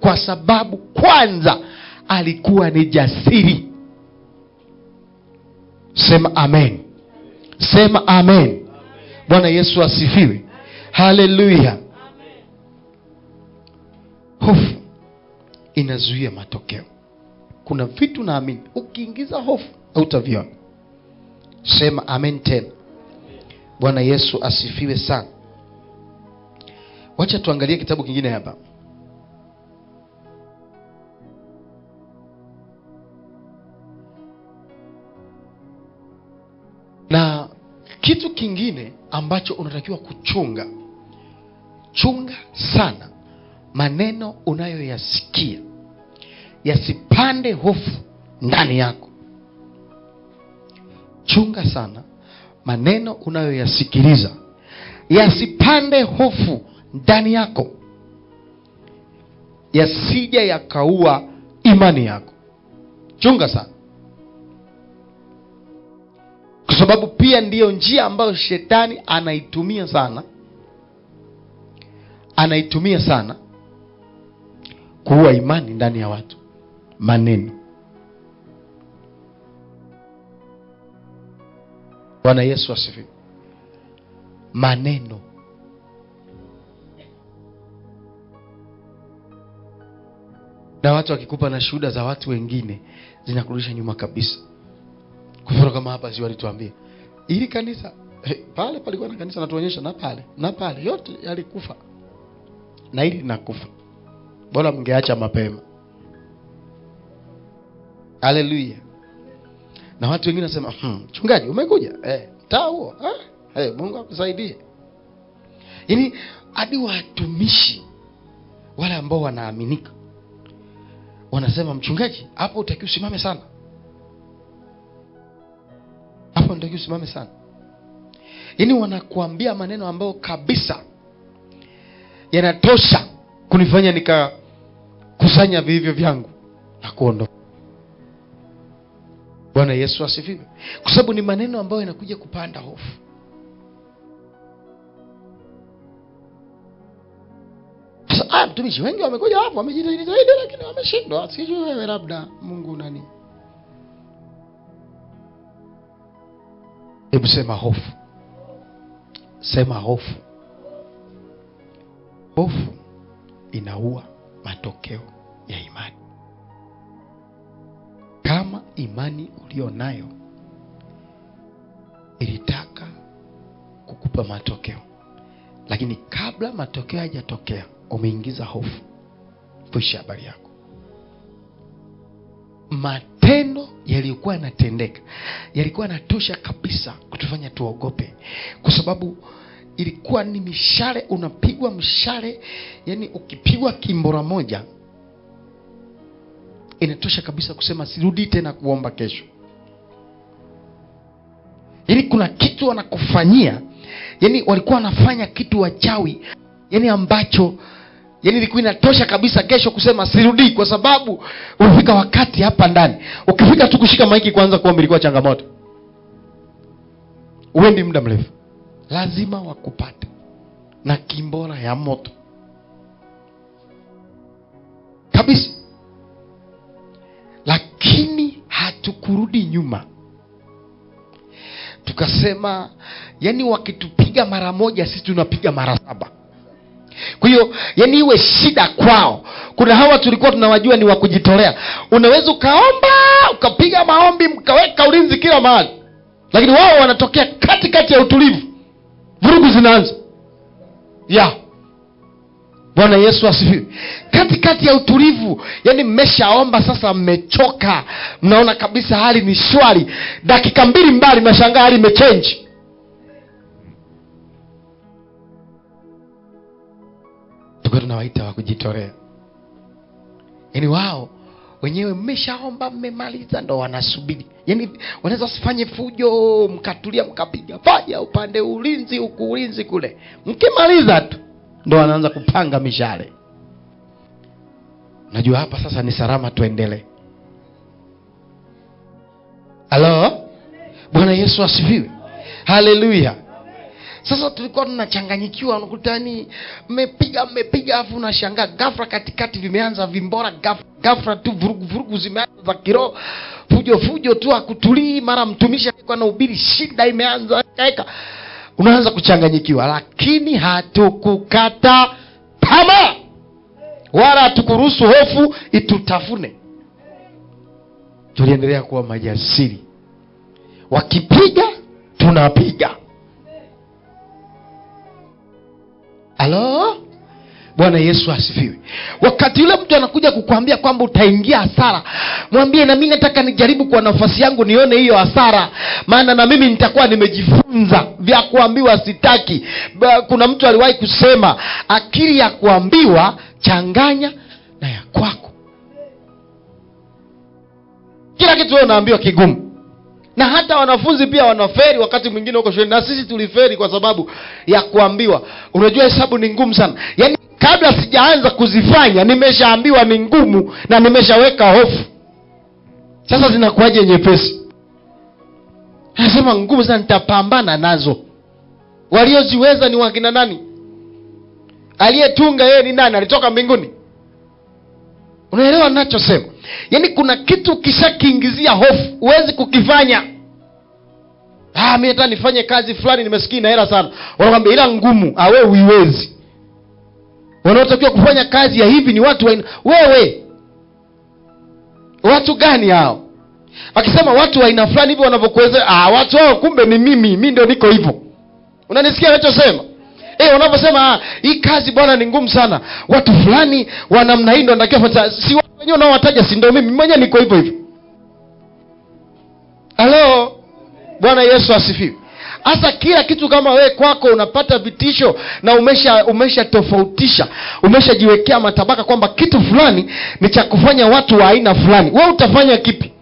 kwa sababu kwanza alikuwa ni jasiri. Sema amen. Sema amen. Bwana Yesu asifiwe. Haleluya. Hofu inazuia matokeo. Kuna vitu naamini ukiingiza hofu hautaviona. Sema amen tena. Bwana Yesu asifiwe sana. Wacha tuangalie kitabu kingine hapa. Na kitu kingine ambacho unatakiwa kuchunga, chunga sana maneno unayoyasikia yasipande hofu ndani yako. Chunga sana maneno unayoyasikiliza yasipande hofu ndani yako, yasija yakaua imani yako. Chunga sana, kwa sababu pia ndiyo njia ambayo shetani anaitumia sana kuua imani ndani ya watu. Maneno. Bwana Yesu asifiwe. Maneno. Na watu wakikupa na shuhuda za watu wengine zinakurudisha nyuma kabisa. Kwa mfano kama hapa si walituambia ili kanisa pale palikuwa na kanisa, natuonyesha na pale yote yalikufa. na hili linakufa. Bora mngeacha mapema. Haleluya. Na watu wengine nasema, mchungaji umekuja? Taa huo. Mungu akusaidie. Yaani hadi watumishi wale ambao wanaaminika wanasema, mchungaji hapo utakiwa usimame sana. Hapo utakiwa usimame sana. Yaani wanakuambia maneno ambayo kabisa yanatosha kunifanya nikakusanya vivyo vyangu na kuondoka. Bwana Yesu asifiwe. Kwa sababu ni maneno ambayo yanakuja kupanda hofu. Sasa mtumishi wengi wamekuja hapo wamejitahidi lakini wameshindwa. Sijui wewe labda Mungu nani. Hebu sema hofu. Sema hofu. Hofu inaua matokeo ya imani. Kama imani ulionayo ilitaka kukupa matokeo, lakini kabla matokeo hayajatokea umeingiza hofu, pusha habari yako. Matendo yaliyokuwa yanatendeka yalikuwa yanatosha kabisa kutufanya tuogope, kwa sababu ilikuwa ni mishale, unapigwa mshale, yani ukipigwa kimbora moja inatosha kabisa kusema sirudi tena kuomba kesho. Yani kuna kitu wanakufanyia, yani walikuwa wanafanya kitu wachawi, yani ambacho yani ilikuwa inatosha kabisa kesho kusema sirudi, kwa sababu umefika wakati hapa ndani ukifika tu kushika maiki kwanza kuomba ilikuwa changamoto. Uendi muda mrefu lazima wakupate na kimbora ya moto kabisa. Lakini hatukurudi nyuma, tukasema yani wakitupiga mara moja sisi tunapiga mara 7. Kwa hiyo yani iwe shida kwao. Kuna hawa tulikuwa tunawajua ni wa kujitolea, unaweza ukaomba ukapiga maombi mkaweka ulinzi kila mahali, lakini wao wanatokea katikati ya utulivu, vurugu zinaanza. Bwana Yesu asifiwe. Katikati ya utulivu, yani mmeshaomba sasa, mmechoka, mnaona kabisa hali ni shwari, dakika 2 mbali mnashangaa hali imechange. Tuko tunawaita wa kujitolea. Yani wao wenyewe mmeshaomba mmemaliza ndo wanasubiri. Yani wanaweza usifanye fujo, mkatulia mkapiga paja upande ulinzi huku ulinzi kule. Mkimaliza tu ndo wanaanza kupanga mishale. Najua hapa sasa ni salama, tuendelee. Halo? Bwana Yesu asifiwe. Haleluya. Sasa tulikuwa tunachanganyikiwa, unakutani mmepiga afu unashangaa ghafla katikati vimeanza vimbora, ghafla tu vurugu zimeanza za kiroho, fujo tu hakutulii, mara mtumishi alikuwa anahubiri shida imeanza kaeka. Unaanza kuchanganyikiwa, lakini hatukukata tamaa wala hatukuruhusu hofu itutafune. Tuliendelea kuwa majasiri. Wakipiga tunapiga. Halo? Bwana Yesu asifiwe. Wakati yule mtu anakuja kukuambia kwamba utaingia hasara, mwambie na mimi nataka nijaribu kwa nafasi yangu nione hiyo hasara, maana na mimi nitakuwa nimejifunza. Vya kuambiwa sitaki. Kuna mtu aliwahi kusema akili ya kuambiwa changanya na ya kwako. Kila kitu wewe unaambiwa kigumu. Na hata wanafunzi pia wanaferi wakati mwingine huko shule, na sisi tuliferi kwa sababu ya kuambiwa. Unajua hesabu ni ngumu sana. Yaani kabla sijaanza kuzifanya nimeshaambiwa ni ngumu na nimeshaweka hofu. Sasa zinakuwaje nyepesi? Nasema ngumu sana, nitapambana nazo. Walioziweza ni wakina nani? Aliyetunga yeye ni nani? Alitoka mbinguni. Unaelewa ninachosema? Yaani kuna kitu kishakiingizia hofu, huwezi kukifanya. Mimi hata nifanye kazi fulani nimesikia na hela sana. Wanakuambia ila ngumu, wewe huiwezi. Wanaotakiwa kufanya kazi ya hivi ni watu wewe. Watu gani hao? Akisema watu wa aina fulani hivi wanavyokuweza, watu hao kumbe ni mimi ndio niko hivyo. Unanisikia ninachosema? Unaposema hii kazi bwana ni ngumu sana, watu fulani wa namna hii ndio natakiwa, si wao wenyewe nao wataja, si ndio mimi mwenyewe niko hivyo hivyo. Halo, Bwana Yesu asifiwe. Hasa kila kitu kama wewe kwako unapata vitisho na umesha tofautisha, umeshajiwekea matabaka kwamba kitu fulani ni cha kufanya watu wa aina fulani. Wewe utafanya kipi?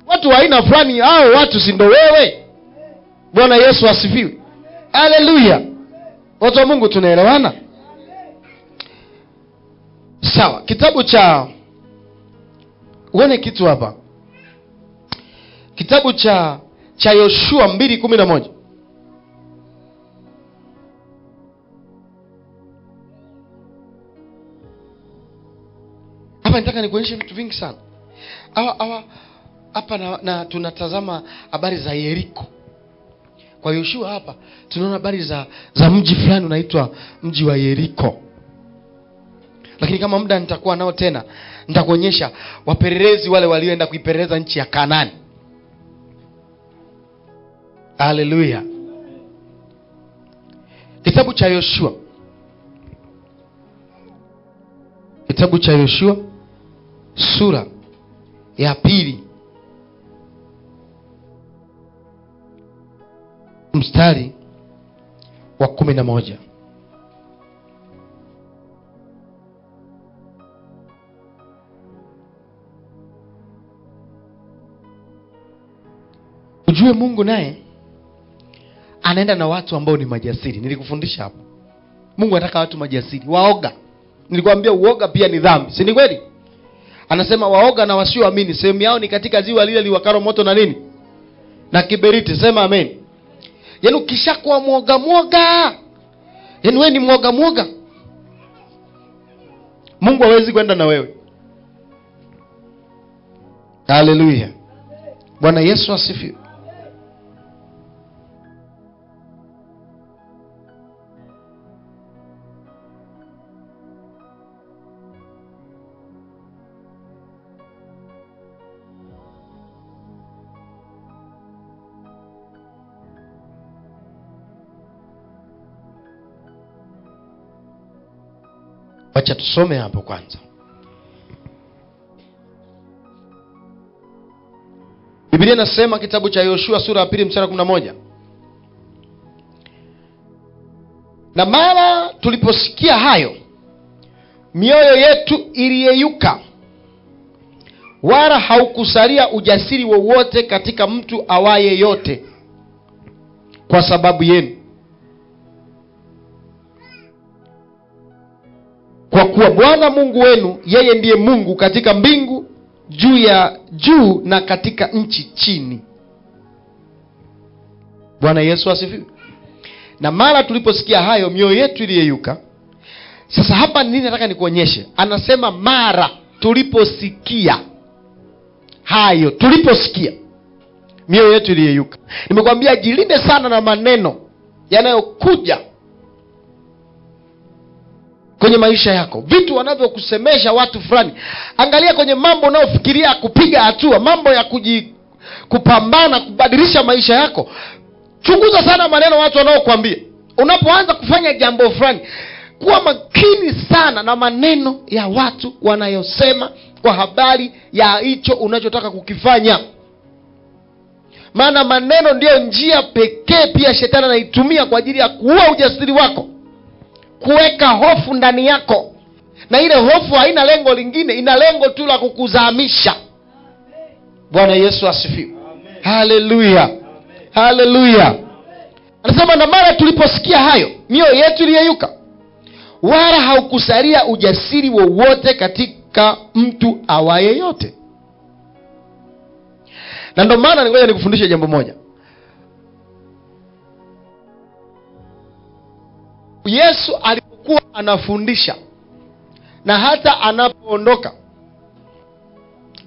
Watu wa aina fulani hao watu si ndio wewe? Bwana Yesu asifiwe. Haleluya. Watu wa Mungu tunaelewana? Sawa. Kitabu cha uone kitu hapa. Kitabu cha Yoshua 2:11. Hapa nataka nikuonyeshe vitu vingi sana. Hapa na tunatazama habari za Yeriko. Kwa Yoshua hapa tunaona habari za mji fulani unaitwa mji wa Yeriko. Lakini kama muda nitakuwa nao tena, nitakuonyesha wapelelezi wale walioenda kuipeleleza nchi ya Kanaani. Haleluya. Kitabu cha Yoshua. Kitabu cha Yoshua sura ya 2 mstari wa 11. Ujue Mungu naye anaenda na watu ambao ni majasiri. Nilikufundisha hapo. Mungu anataka watu majasiri, waoga. Nilikwambia uoga pia ni dhambi, si ni kweli? Anasema waoga na wasioamini sehemu yao ni katika ziwa lile liwakalo moto na nini? Na kiberiti. Sema amen. Yaani ukishakuwa mwoga, yaani wewe ni mwoga, Mungu hawezi kwenda na wewe. Haleluya. Bwana Yesu asifiwe. Wacha tusome hapo kwanza. Biblia inasema kitabu cha Yoshua sura ya 2 mstari wa 11. Na mara tuliposikia hayo, mioyo yetu iliyeyuka, wala haukusalia ujasiri wowote katika mtu awaye yote kwa sababu yenu. Kwa kuwa Bwana Mungu wenu, yeye ndiye Mungu katika mbingu juu ya juu na katika nchi chini. Bwana Yesu asifiwe. Na mara tuliposikia hayo, mioyo yetu iliyeyuka. Sasa hapa nini nataka nikuonyeshe? Anasema mara tuliposikia hayo, tuliposikia mioyo yetu iliyeyuka. Nimekwambia jilinde sana na maneno yanayokuja kwenye maisha yako, vitu wanavyokusemesha watu fulani. Angalia kwenye mambo unayofikiria kupiga hatua, mambo ya kupambana kubadilisha maisha yako. Chunguza sana maneno watu wanaokuambia. Unapoanza kufanya jambo fulani, kuwa makini sana na maneno ya watu wanayosema kwa habari ya hicho unachotaka kukifanya. Maana maneno ndiyo njia pekee pia shetani anaitumia kwa ajili ya kuua ujasiri wako, kuweka hofu ndani yako. Na ile hofu haina lengo lingine, ina lengo tu la kukuzamisha. Bwana Yesu asifiwe. Haleluya. Haleluya. Anasema na mara tuliposikia hayo, mioyo yetu iliyeyuka, wala haukusalia ujasiri wowote katika mtu awaye yote. Na ndio maana ngoja nikufundishe jambo moja. Yesu alipokuwa anafundisha na hata anapoondoka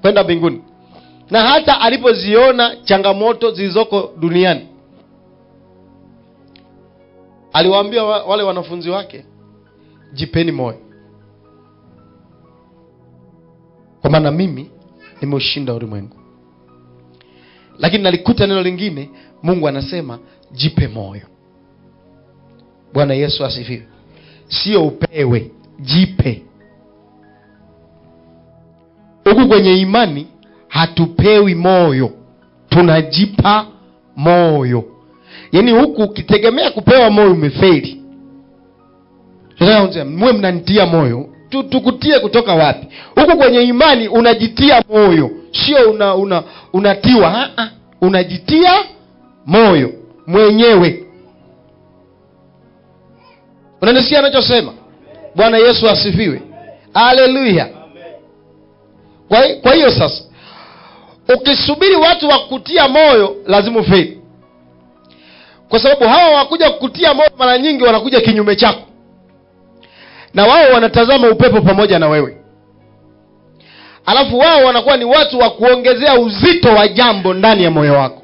kwenda mbinguni, na hata alipoziona changamoto zilizoko duniani, aliwaambia wale wanafunzi wake, jipeni moyo, kwa maana mimi nimeushinda ulimwengu. Lakini nalikuta neno lingine, Mungu anasema jipe moyo. Bwana Yesu asifiwe. Sio upewe, jipe. Huku kwenye imani hatupewi moyo, tunajipa moyo. Yaani huku ukitegemea kupewa moyo umefeli. Sasa mwe mnanitia moyo, tukutie kutoka wapi? Huku kwenye imani unajitia moyo, sio unatiwa. Unajitia moyo mwenyewe. Unanisikia ninachosema? Bwana Yesu asifiwe. Haleluya. Kwa hiyo sasa ukisubiri watu wakutia moyo lazima ufeli. Kwa sababu hawa wakuja kukutia moyo mara nyingi wanakuja kinyume chako. Na wao wanatazama upepo pamoja na wewe. Alafu wao wanakuwa ni watu wa kuongezea uzito wa jambo ndani ya moyo wako.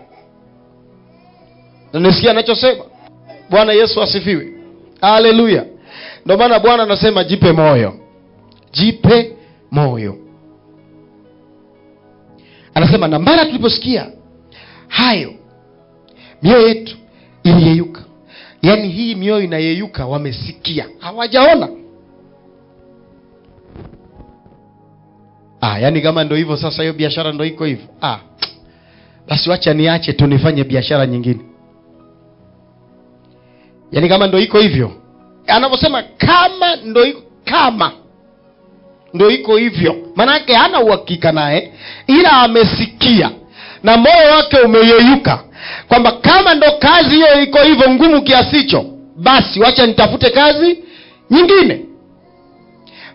Unanisikia ninachosema? Bwana Yesu asifiwe. Haleluya. Ndio maana Bwana anasema jipe moyo. Jipe moyo. Anasema na mara tuliposikia hayo mioyo yetu iliyeyuka. Yaani hii mioyo inayeyuka, wamesikia, hawajaona. Yaani kama ndio hivyo sasa, hiyo biashara ndio iko hivyo. Basi wacha niache tu nifanye biashara nyingine. Yaani kama ndio iko hivyo. Anaposema kama ndio iko hivyo, maana yake hana uhakika naye, ila amesikia na moyo wake umeyeyuka kwamba kama ndo kazi hiyo iko hivyo ngumu kiasi hicho, basi wacha nitafute kazi nyingine.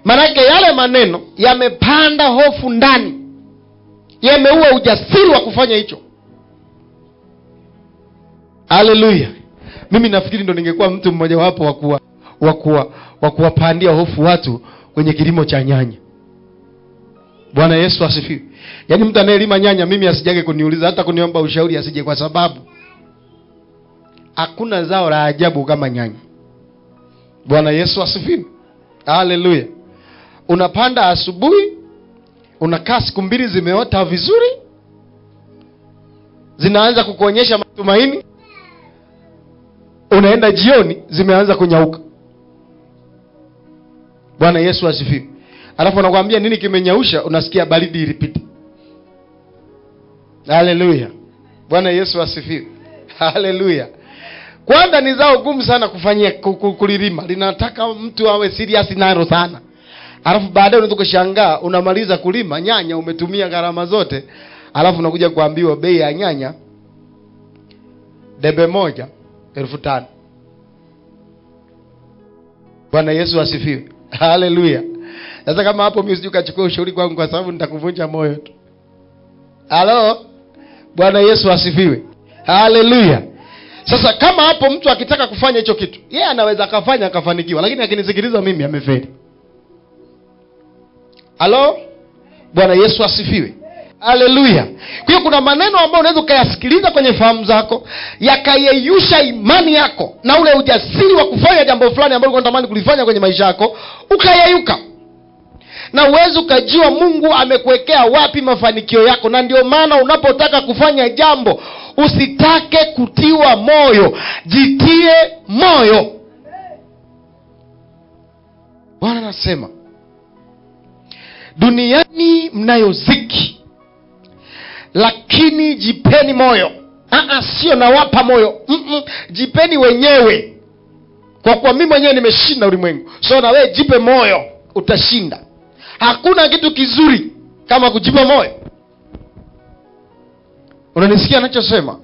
Maana yake yale maneno yamepanda hofu ndani, yameua ujasiri wa kufanya hicho. Haleluya. Mimi nafikiri ndo ningekuwa mtu mmoja wapo wa kuwapandia hofu watu kwenye kilimo cha nyanya. Bwana Yesu asifiwe. Yaani mtu anayelima nyanya mimi asijage kuniuliza hata kuniomba ushauri, asije, kwa sababu hakuna zao la ajabu kama nyanya. Bwana Yesu asifiwe. Haleluya. Unapanda asubuhi, unakaa siku 2 zimeota vizuri, zinaanza kukuonyesha matumaini. Unaenda jioni zimeanza kunyauka. Bwana Yesu asifiwe. Alafu anakuambia nini kimenyausha, unasikia baridi ilipita. Haleluya. Bwana Yesu asifiwe. Haleluya. Kwanza ni zao gumu sana kufanyia kulilima. Linataka mtu awe serious nalo sana. Alafu baadaye unaweza kushangaa unamaliza kulima nyanya, umetumia gharama zote, alafu unakuja kuambiwa bei ya nyanya debe moja 1500. Bwana Yesu asifiwe. Haleluya. Sasa kama hapo mimi sije ukachukua ushauri kwangu, kwa sababu nitakuvunja moyo tu. Halo. Bwana Yesu asifiwe. Haleluya. Sasa kama hapo mtu akitaka kufanya hicho kitu, yeye anaweza akafanya akafanikiwa, lakini akinisikiliza mimi amefeli. Halo. Bwana Yesu asifiwe. Haleluya. Kwa hiyo kuna maneno ambayo unaweza kuyasikiliza kwenye fahamu zako yakayeyusha imani yako na ule ujasiri wa kufanya jambo fulani ambalo unatamani kulifanya kwenye maisha yako ukayeyuka. Na uwezo ukajua Mungu amekuwekea wapi mafanikio yako. Na ndio maana unapotaka kufanya jambo usitake kutiwa moyo, jitie moyo. Bwana anasema duniani mnayo dhiki, lakini jipeni moyo. Sio nawapa moyo. Jipeni wenyewe. Kwa kuwa mimi mwenyewe nimeshinda ulimwengu. So na wewe jipe moyo, utashinda. Hakuna kitu kizuri kama kujipa moyo. Unanisikia ninachosema?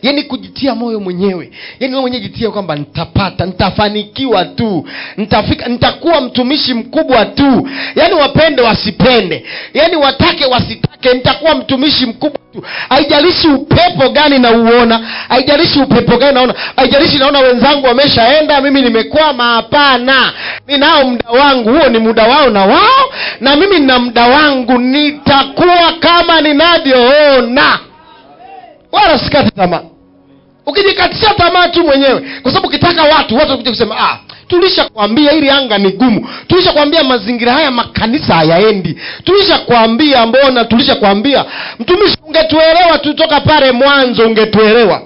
Yaani kujitia moyo mwenyewe. Yaani wewe mwenyewe jitia kwamba nitapata, nitafanikiwa tu, nitafika, nitakuwa mtumishi mkubwa tu. Yaani wapende wasipende, yaani watake wasitake, nitakuwa mtumishi mkubwa tu. Haijalishi upepo gani na uona, haijalishi upepo gani naona, haijalishi naona wenzangu wameshaenda mimi nimekwama. Hapana. Mimi nao muda wangu, huo ni muda wao na wao, na mimi nina muda wangu, nitakuwa kama ninavyoona. Wala sikati tamaa. Ukijikatisha tamaa tu mwenyewe, kwa sababu ukitaka watu wakuje kusema tulishakwambia hili anga ni gumu, tulishakwambia mazingira haya makanisa hayaendi, tulishakwambia, mbona tulishakwambia. Mtumishi, ungetuelewa tu toka pale mwanzo, ungetuelewa.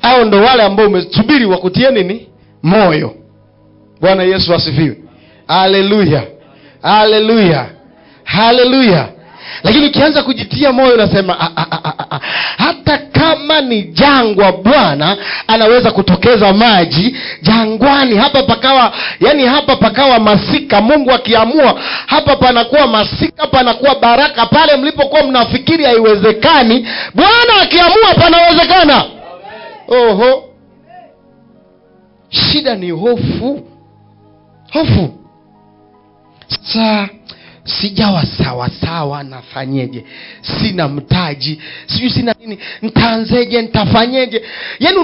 Hao ndo wale ambao umesubiri wakutie nini? Moyo. Bwana Yesu asifiwe. Haleluya. Haleluya. Haleluya. Lakini ukianza kujitia moyo unasema hata kama ni jangwa, Bwana anaweza kutokeza maji jangwani. Hapa pakawa masika. Mungu akiamua hapa panakuwa masika, panakuwa baraka. Pale mlipokuwa mnafikiri haiwezekani, Bwana akiamua panawezekana. Oho. Shida ni hofu. Sasa sijawa sawa, nafanyeje? Sina mtaji, sijui sina nini, nitaanzeje, nitafanyeje? Yaani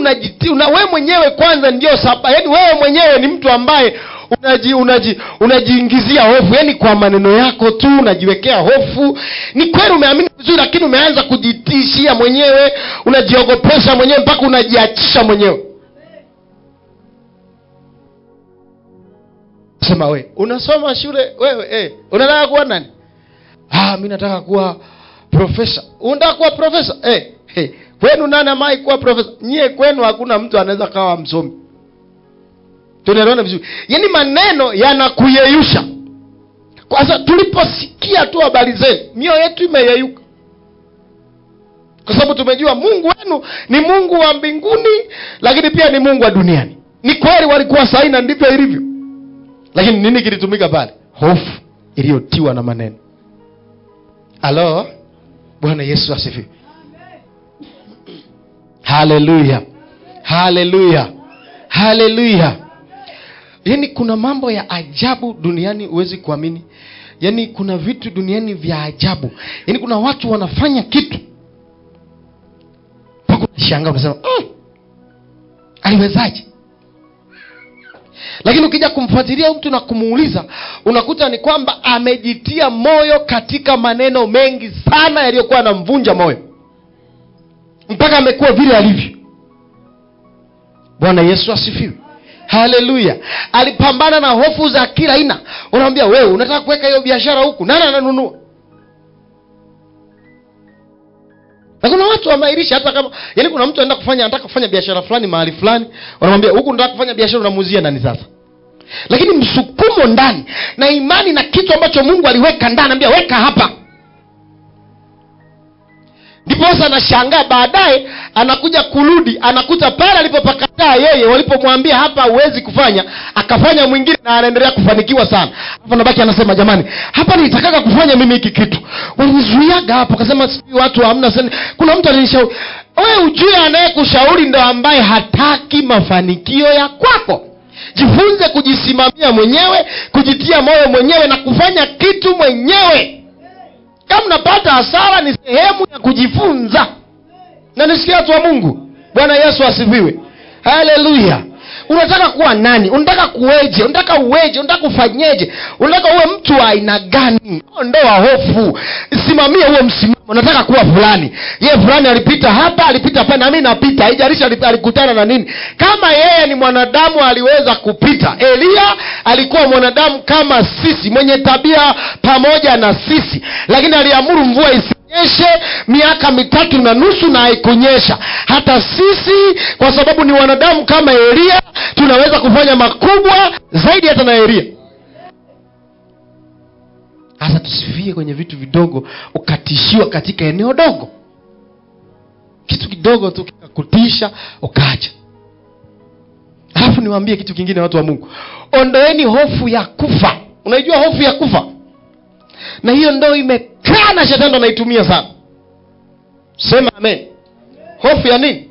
wewe mwenyewe kwanza ndio sababu. Yaani wewe mwenyewe ni mtu ambaye unajiingizia hofu. Yaani kwa maneno yako tu unajiwekea hofu. Ni kweli umeamini vizuri, lakini umeanza kujitishia mwenyewe, unajiogopesha mwenyewe mpaka unajiachisha mwenyewe. Sema wewe unasoma shule wewe, unataka kuwa nani? Mimi nataka kuwa profesa. Unataka kuwa profesa? Kwenu nani amai kuwa profesa? Nyie kwenu hakuna mtu anaweza kawa msomi. Tunaelewana vizuri? Yaani maneno yanakuyeyusha. Kwanza tuliposikia tu habari zenu, mioyo yetu imeyeyuka. Kwa sababu tumejua Mungu wenu ni Mungu wa mbinguni, lakini pia ni Mungu wa duniani. Ni kweli walikuwa sahihi na ndivyo ilivyo. Lakini nini kilitumika pale? Hofu iliyotiwa na maneno. Halo? Bwana Yesu asifiwe. Haleluya. Haleluya. Haleluya. Yaani kuna mambo ya ajabu duniani huwezi kuamini. Yaani kuna vitu duniani vya ajabu. Yaani kuna watu wanafanya kitu mpaka unashangaa, unasema aliwezaje? Lakini ukija kumfuatilia mtu na kumuuliza, unakuta ni kwamba amejitia moyo katika maneno mengi sana yaliyokuwa yanamvunja moyo, mpaka amekuwa vile alivyo. Bwana Yesu asifiwe. Haleluya. Alipambana na hofu za kila aina. Unamwambia wewe unataka kuweka hiyo biashara huku, nani ananunua? Na kuna watu wamairisha hata kama, yaani kuna mtu anataka kufanya biashara fulani mahali fulani, wanamwambia huku nataka kufanya biashara, unamuuzia nani sasa? Lakini msukumo ndani na imani na kitu ambacho Mungu aliweka ndani, anambia weka hapa. Ndipo sasa anashangaa baadaye anakuja kurudi, anakuta pale alipopakataa yeye, walipomwambia hapa huwezi kufanya, akafanya mwingine na anaendelea kufanikiwa sana. Hapo nabaki anasema jamani, hapa nilitaka kufanya mimi hiki kitu, walizuiaga hapo. Akasema sisi watu hamna sana. Kuna mtu alinishauri, wewe ujue anayekushauri ndo ambaye hataki mafanikio ya kwako. Jifunze kujisimamia mwenyewe, kujitia moyo mwenyewe na kufanya kitu mwenyewe. Kama unapata hasara ni sehemu ya kujifunza. Na nisikia watu wa Mungu. Bwana Yesu asifiwe. Haleluya. Unataka kuwa nani? Unataka kuweje? Unataka uweje? Unataka kufanyeje? Unataka uwe mtu wa aina gani? Ondoa hofu. Simamia huo msimamo. Unataka kuwa fulani. Yeye fulani alipita hapa, alipita hapa, na mimi napita. Haijalishi alikutana na nini. Kama yeye ni mwanadamu aliweza kupita. Elia alikuwa mwanadamu kama sisi, mwenye tabia pamoja na sisi. Lakini aliamuru mvua isinyeshe miaka 3.5 na haikunyesha. Hata sisi kwa sababu ni wanadamu kama Elia tunaweza kufanya makubwa zaidi hata na Elia. Hasa tusifie kwenye vitu vidogo ukatishiwa katika eneo dogo. Kitu kidogo tu kikakutisha ukaacha. Alafu niwaambie kitu kingine watu wa Mungu. Ondoeni hofu ya kufa. Unajua hofu ya kufa? Na hiyo ndio imekaa na shetani anaitumia sana. Sema amen. Hofu ya nini?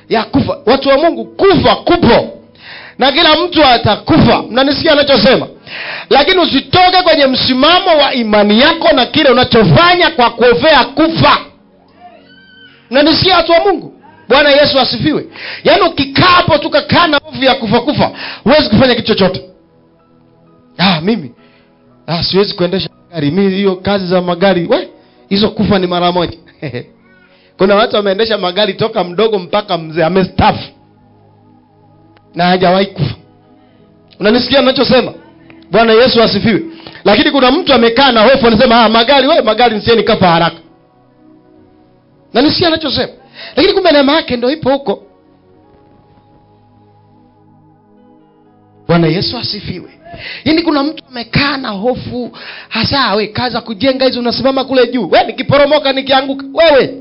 Ya kufa. Watu wa Mungu, kufa kupo. Na kila mtu atakufa. Mnanisikia anachosema? Lakini usitoke kwenye msimamo wa imani yako na kile unachofanya kwa kuhofia kufa. Mnanisikia watu wa Mungu? Bwana Yesu asifiwe. Yaani ukikaa hapo tukakaa na hofu ya kufa, huwezi kufanya kitu chochote. Mimi siwezi kuendesha gari. Mimi hiyo kazi za magari, hizo kufa ni mara moja. Kuna watu wameendesha magari toka mdogo mpaka mzee, amestaafu na hajawahi kufa. Unanisikia ninachosema? Bwana Yesu asifiwe. Lakini kuna mtu amekaa na hofu anasema magari nisieni kafa haraka. Unanisikia ninachosema? Lakini kumbe neema yake ndio ipo huko. Bwana Yesu asifiwe. Yaani kuna mtu amekaa na hofu, hasa wewe kaza kujenga hizo, unasimama kule juu. Wewe nikiporomoka nikianguka, wewe.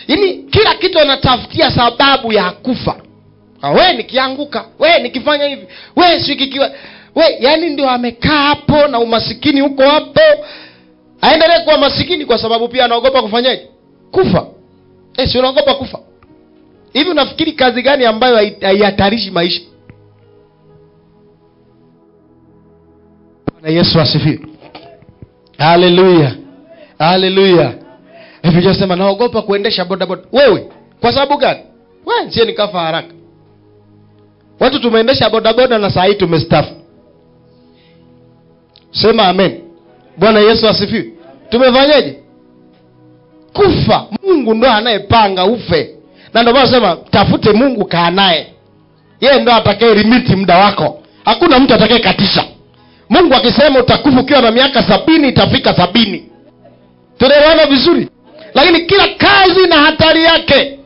Yaani kila kitu anatafutia sababu ya kufa. Wewe nikianguka, wewe nikifanya hivi, wewe sikikiwa. Wewe yani ndio amekaa hapo na umasikini huko hapo. Aendelee kuwa masikini kwa sababu pia anaogopa kufanyaje? Kufa. Si unaogopa kufa? Hivi unafikiri kazi gani ambayo haihatarishi maisha? Bwana Yesu asifiwe. Haleluya. Haleluya. Hivi unasema naogopa kuendesha bodaboda. Wewe, kwa sababu gani? Wewe sie nikafa haraka. Watu tumeendesha bodaboda na saa hii tumestafu. Sema amen. Bwana Yesu asifiwe. Tumefanyaje? Kufa. Mungu ndo anayepanga ufe. Na ndio maana nasema tafute Mungu, kaa naye. Yeye ndo atakaye limiti muda wako. Hakuna mtu atakaye katisha. Mungu akisema utakufa ukiwa na miaka 70, itafika 70. Tunaelewana vizuri? Lakini kila kazi na hatari yake.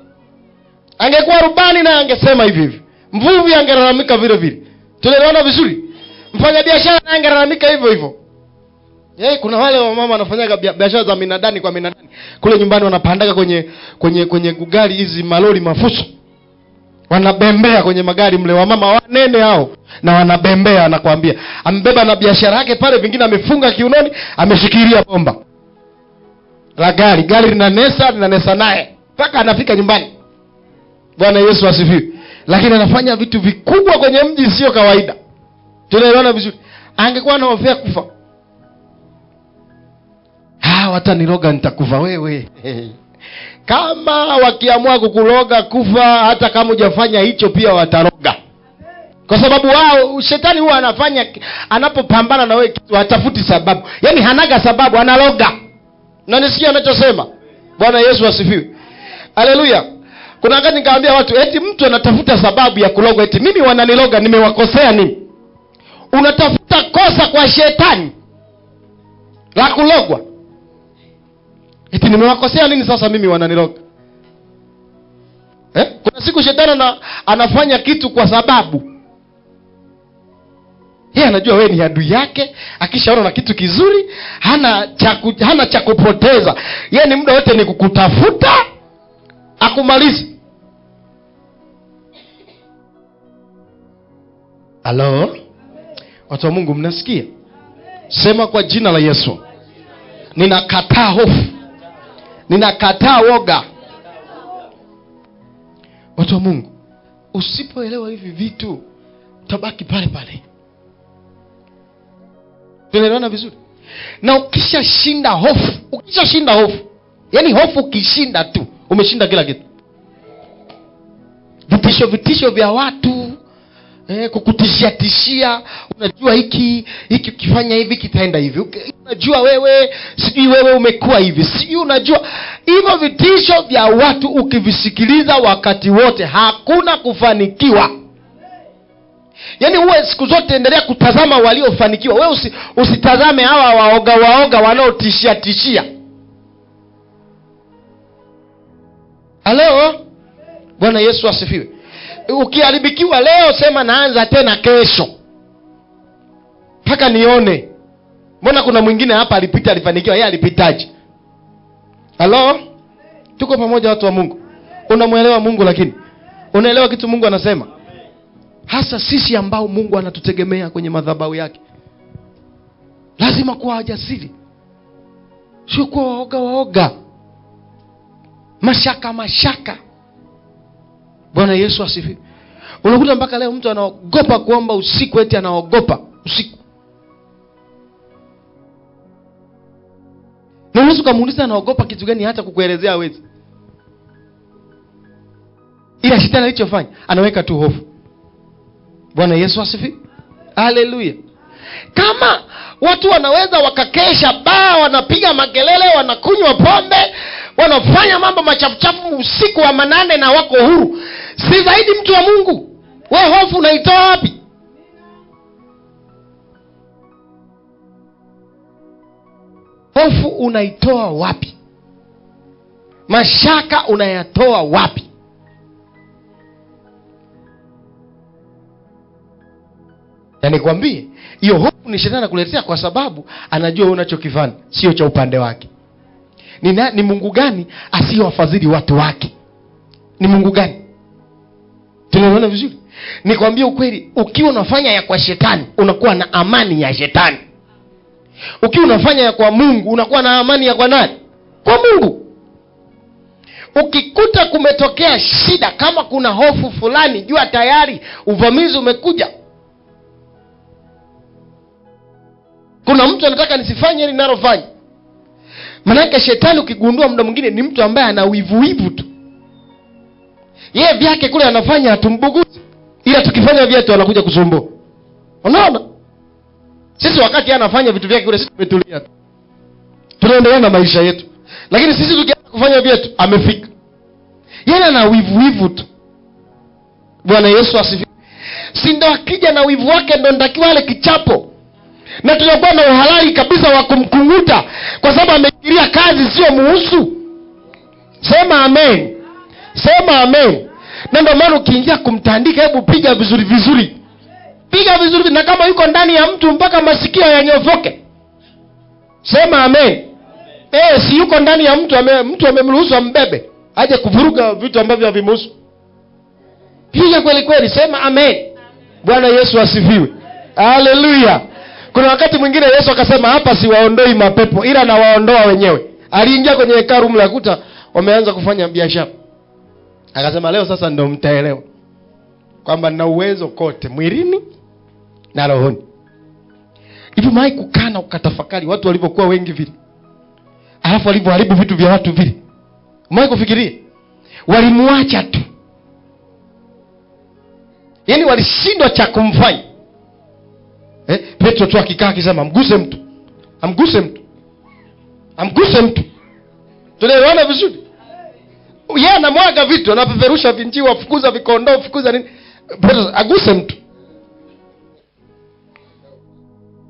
Angekuwa rubani na angesema hivi hivi. Mvuvi angelalamika vile vile. Tunaelewana vizuri? Mfanyabiashara angelalamika hivyo hivyo. Kuna wale wa mama wanafanyaga biashara za minadani kwa minadani. Kule nyumbani wanapandaga kwenye gari hizi malori mafuso. Wanabembea kwenye magari mle, wa mama wanene hao, na wanabembea, anakuambia. Ambeba na biashara yake pale, vingine amefunga kiunoni, ameshikilia bomba. La gari linanesa naye mpaka anafika nyumbani. Bwana Yesu asifiwe. Lakini anafanya vitu vikubwa kwenye mji sio kawaida. Tunaelewana vizuri? Angekuwa anahofia kufa. Wataniroga nitakufa. Wewe. Kama wakiamua kukuroga kufa, hata kama hujafanya hicho pia wataroga. Kwa sababu wao, shetani huwa anafanya, anapopambana na wewe kitu hatafuti sababu. Yaani hanaga sababu, analoga. Na nisikia anachosema. Bwana Yesu asifiwe. Haleluya. Kuna wakati nikaambia watu, eti mtu anatafuta sababu ya kuloga, eti mimi wananiloga, nimewakosea nini? Unatafuta kosa kwa shetani la kulogwa. Eti nimewakosea nini sasa mimi wananiloga? Kuna siku shetani anafanya kitu kwa sababu yeye anajua wewe ni adui yake. Akishaona na kitu kizuri, hana cha kupoteza. Yeye ni muda wote ni kukutafuta akumalize. Halo? Watu wa Mungu mnasikia? Sema kwa jina la Yesu. Ninakataa hofu. Ninakataa woga. Watu wa Mungu, usipoelewa hivi vitu utabaki pale pale. Tunaelewana vizuri? Na ukishashinda hofu, yaani hofu ukishinda tu, umeshinda kila kitu. Vitisho vya watu, kukutishia, unajua hiki ukifanya hivi kitaenda hivi. Unajua wewe, sijui wewe umekuwa hivi. Sijui unajua hivyo vitisho vya watu ukivisikiliza wakati wote hakuna kufanikiwa. Yaani uwe siku zote endelea kutazama waliofanikiwa. Wewe usitazame hawa waoga wanaotishia. Halo? Bwana Yesu asifiwe. Ukiharibikiwa leo, sema naanza tena kesho. Mpaka nione. Mbona kuna mwingine hapa alipita alifanikiwa, yeye alipitaje? Halo? Tuko pamoja watu wa Mungu. Unamuelewa Mungu, lakini unaelewa kitu Mungu anasema? Hasa sisi ambao Mungu anatutegemea kwenye madhabahu yake. Lazima kuwa wajasiri. Sio kuwa waoga. Mashaka. Bwana Yesu asifiwe. Unakuta mpaka leo mtu anaogopa kuomba usiku, eti anaogopa usiku. Na unaweza kumuuliza anaogopa kitu gani, hata kukuelezea hawezi. Ila shetani alichofanya, anaweka tu hofu. Bwana Yesu asifiwe. Haleluya. Kama watu wanaweza wakakesha baa, wanapiga makelele, wanakunywa pombe, wanafanya mambo machafuchafu usiku wa manane na wako huru, si zaidi mtu wa Mungu? Wewe hofu unaitoa wapi? Hofu unaitoa wapi? Mashaka unayatoa wapi? Na nikwambie, hiyo hofu ni shetani anakuletea kwa sababu anajua wewe unachokifanya sio cha upande wake. Ni Mungu gani asiyowafadhili watu wake? Ni Mungu gani? Tunaona vizuri? Nikwambie ukweli, ukiwa unafanya ya kwa shetani unakuwa na amani ya shetani. Ukiwa unafanya ya kwa Mungu unakuwa na amani ya kwa nani? Kwa Mungu. Ukikuta kumetokea shida, kama kuna hofu fulani, jua tayari uvamizi umekuja. Kuna mtu anataka nisifanye ile ninalofanya. Maana shetani ukigundua muda mwingine ni mtu ambaye ana wivu tu. Yeye vyake kule anafanya atumbuguzi, ila tukifanya vyetu anakuja kusumbua. Unaona? Sisi wakati anafanya vitu vyake kule sisi tumetulia tu. Tunaendelea na maisha yetu. Lakini sisi tukianza kufanya vyetu amefika. Yeye ana wivu tu. Bwana Yesu asifiwe. Si ndo akija na wivu wake ndo ndakiwa ale kichapo. Na tunakuwa na uhalali kabisa wa kumkunguta kwa sababu amefikiria kazi sio muhusu. Sema amen. Sema amen. Na ndio maana ukiingia kumtandika, hebu piga vizuri vizuri. Piga vizuri, na kama yuko ndani ya mtu mpaka masikio yanyofoke. Sema amen. Si yuko ndani ya mtu, mtu amemruhusu ambebe aje kuvuruga vitu ambavyo havimhusu. Piga kweli kweli, sema amen. Bwana Yesu asifiwe. Haleluya. Kuna wakati mwingine Yesu akasema hapa siwaondoi mapepo ila nawaondoa wenyewe. Aliingia kwenye hekalu mlakuta wameanza kufanya biashara. Akasema leo sasa ndio mtaelewa kwamba nina uwezo kote mwilini na rohoni. Hivi mai kukana ukatafakari watu walivyokuwa wengi vile, alafu walivyoharibu vitu vya watu vile. Mai kufikiria walimuacha tu, yaani walishindwa cha kumfanya. Petro tu akikaa akisema amguse mtu, amguse mtu, amguse mtu. Tunaelewana vizuri? Yeye anamwaga vitu, anapeperusha vinjiwa, fukuza vikondoo, fukuza nini. Petro aguse mtu.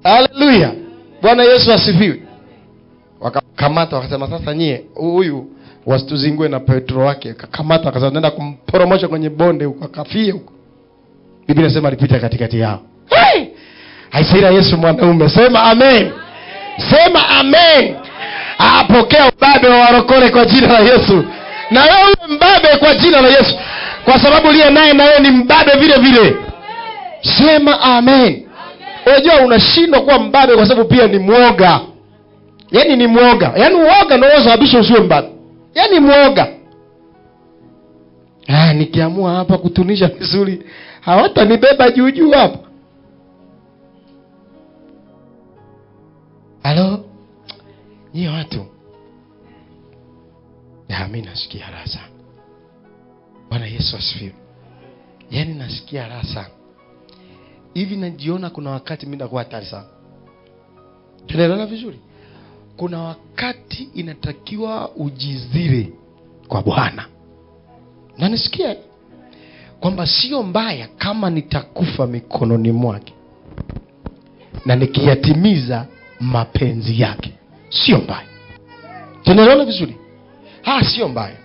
Haleluya. Bwana Yesu asifiwe. Wakakamata wakasema sasa nyie huyu wasituzingue na Petro wake. Akakamata wakasema nenda kumporomosha kwenye bonde huko akafie huko. Biblia inasema alipita katikati yao. Hey! Haisira Yesu mwanaume. Sema amen. Sema amen. Apokea ubabe wa warokole kwa jina la Yesu. Na wewe mbabe kwa jina la Yesu, kwa sababu liye naye na wewe ni mbabe vile vile. Sema amen. Unajua unashindwa kuwa mbabe kwa sababu pia ni muoga. Yaani ni muoga. Yaani uoga ndio unasababisha usiwe mbabe. Yaani muoga. Nikiamua hapa kutunisha vizuri hawatanibeba juu juu hapa. Halo? Nyie watu. Mimi nasikia raha sana. Bwana Yesu asifiwe. Yaani nasikia raha sana. Hivi najiona kuna wakati mimi nakuwa hatari sana. Tunaelewana vizuri? Kuna wakati inatakiwa ujizire kwa Bwana. Na nisikia kwamba sio mbaya kama nitakufa mikononi mwake na nikiyatimiza mapenzi yake. Sio mbaya. Tunaelewana vizuri? Sio mbaya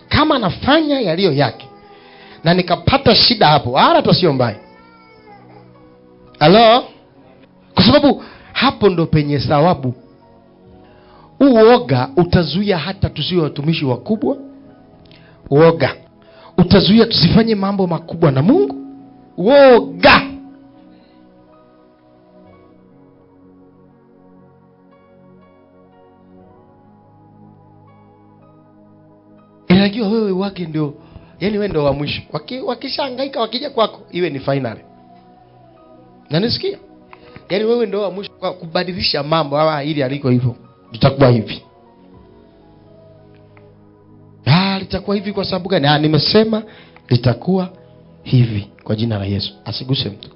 kama nafanya yaliyo yake na nikapata shida hapo, hata sio mbaya. Halo? Kwa sababu hapo ndo penye thawabu. Uoga utazuia hata tusiwe watumishi wakubwa. Uoga utazuia tusifanye mambo makubwa na Mungu. Uoga. Inajua wewe wake ndio, yani wewe ndio wa mwisho. Wakishahangaika wakija kwako iwe ni final. Na nisikia? Yani wewe ndio wa mwisho kwa kubadilisha mambo ili aliko hivyo. Litakuwa hivi. Litakuwa hivi kwa sababu gani? Nimesema litakuwa hivi kwa jina la Yesu. Asiguse mtu.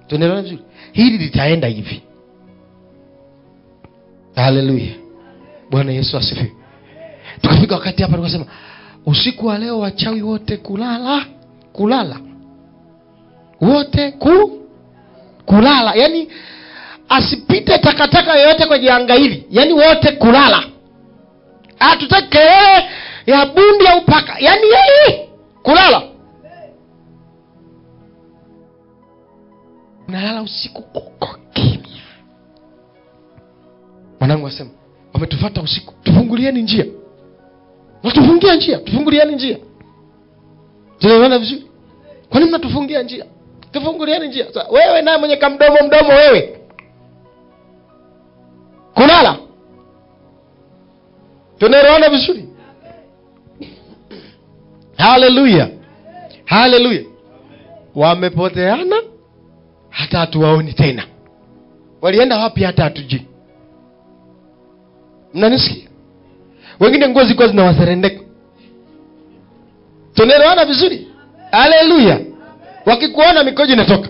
Tunaelewana vizuri? Hili litaenda hivi. Haleluya. Bwana Yesu asifiwe. Tukafika wakati hapa tukasema usiku wa leo wachawi wote kulala. Wote kulala. Yaani asipite takataka yoyote kwenye anga hili. Yaani wote kulala. Hatutaki ya bundi au paka. Yaani yeye kulala. Nalala usiku kuko kimya. Mwanangu asema, wametufuata usiku, tufungulieni njia. Natufungia njia, tufungulieni njia. Tunaelewana vizuri? Kwa nini mnatufungia njia? Tufungulieni njia. Sasa wewe naye mwenye mdomo wewe. Kulala. Tunaelewana vizuri? Hallelujah. Hallelujah. Wamepoteana hata hatuwaoni tena. Walienda wapi hata hatujui. Mnanisikia? Wengine ngozi kwa zinawaserendeka. Tunaelewana vizuri? Hallelujah. Wakikuona mikojo inatoka.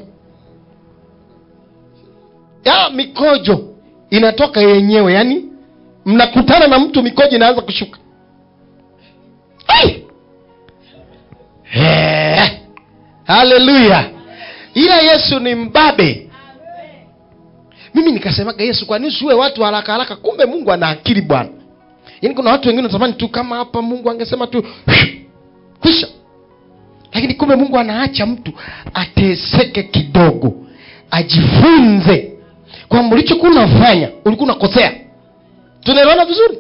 Ya mikojo inatoka yenyewe, yani mnakutana na mtu mikojo inaanza kushuka. Hallelujah. Ila Yesu ni mbabe. Mimi nikasemaga Yesu, kwa nini usiwe watu haraka haraka? Kumbe Mungu ana akili bwana. Yaani kuna watu wengine wanatamani tu kama hapa Mungu angesema tu kisha. Lakini kumbe Mungu anaacha mtu ateseke kidogo, ajifunze kwamba ulichokuwa unafanya ulikuwa unakosea. Tunaelewana vizuri?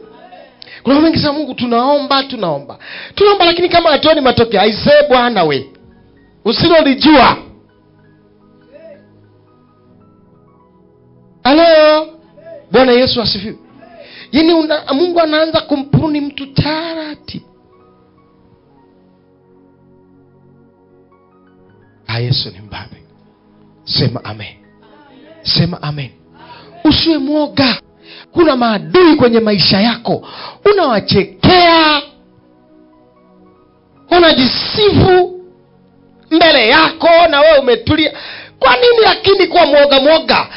Kuna wengi sana Mungu tunaomba lakini kama hatuoni matokeo, aisee Bwana we, usilolijua. Halo, Bwana Yesu asifiwe. Yaani Mungu anaanza kumpuruni mtu taratibu. Yesu ni mbabe. Sema amen. Sema amen. Usiwe mwoga. Kuna maadui kwenye maisha yako, unawachekea, unajisifu mbele yako na wewe umetulia. Kwa nini lakini kuwa mwoga?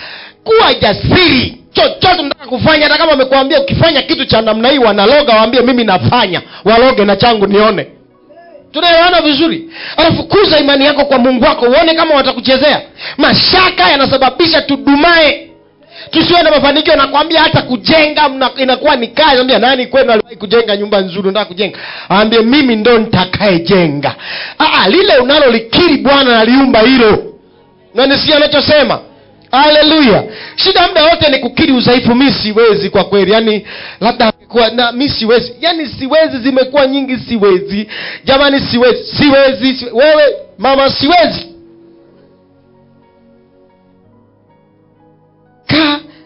Kuwa jasiri. Chochote unataka kufanya, hata kama wamekuambia ukifanya kitu cha namna hii wanaloga, waambie mimi nafanya, waloge na changu nione. Tunaelewana vizuri? Alafu kuza imani yako kwa Mungu wako, uone kama watakuchezea. Mashaka yanasababisha tudumae, tusiwe na mafanikio. Nakwambia hata kujenga inakuwa ni kazi. Naambia nani kwenu aliwahi kujenga nyumba nzuri, unataka kujenga? Aambie mimi ndo nitakayejenga. Lile unalolikiri Bwana aliumba hilo. Na nisikia anachosema. Hallelujah. Shida muda wote ni kukiri udhaifu. Mimi siwezi kwa kweli. Yaani labda kwa na mimi siwezi. Yaani siwezi zimekuwa nyingi, siwezi. Jamani siwezi. Wewe mama siwezi.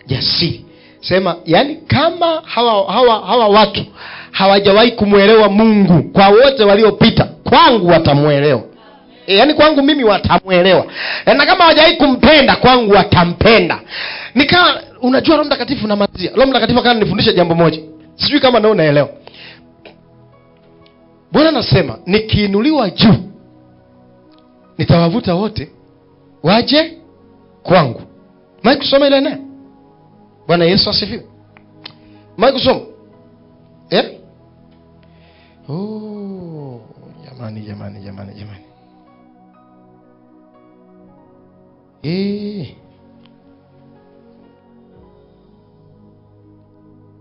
Jasiri. Sema yani kama hawa watu hawajawahi kumuelewa Mungu, kwa wote waliopita kwangu watamuelewa. Yaani kwangu mimi watamuelewa. Na kama hawajawahi kumpenda kwangu watampenda. Unajua Roho Mtakatifu na mazia. Roho Mtakatifu kana nifundisha jambo moja. Sijui kama na unaelewa. Bwana anasema nikiinuliwa juu nitawavuta wote waje kwangu. Mike kusoma ile neno. Bwana Yesu asifiwe. Mike kusoma. Jamani.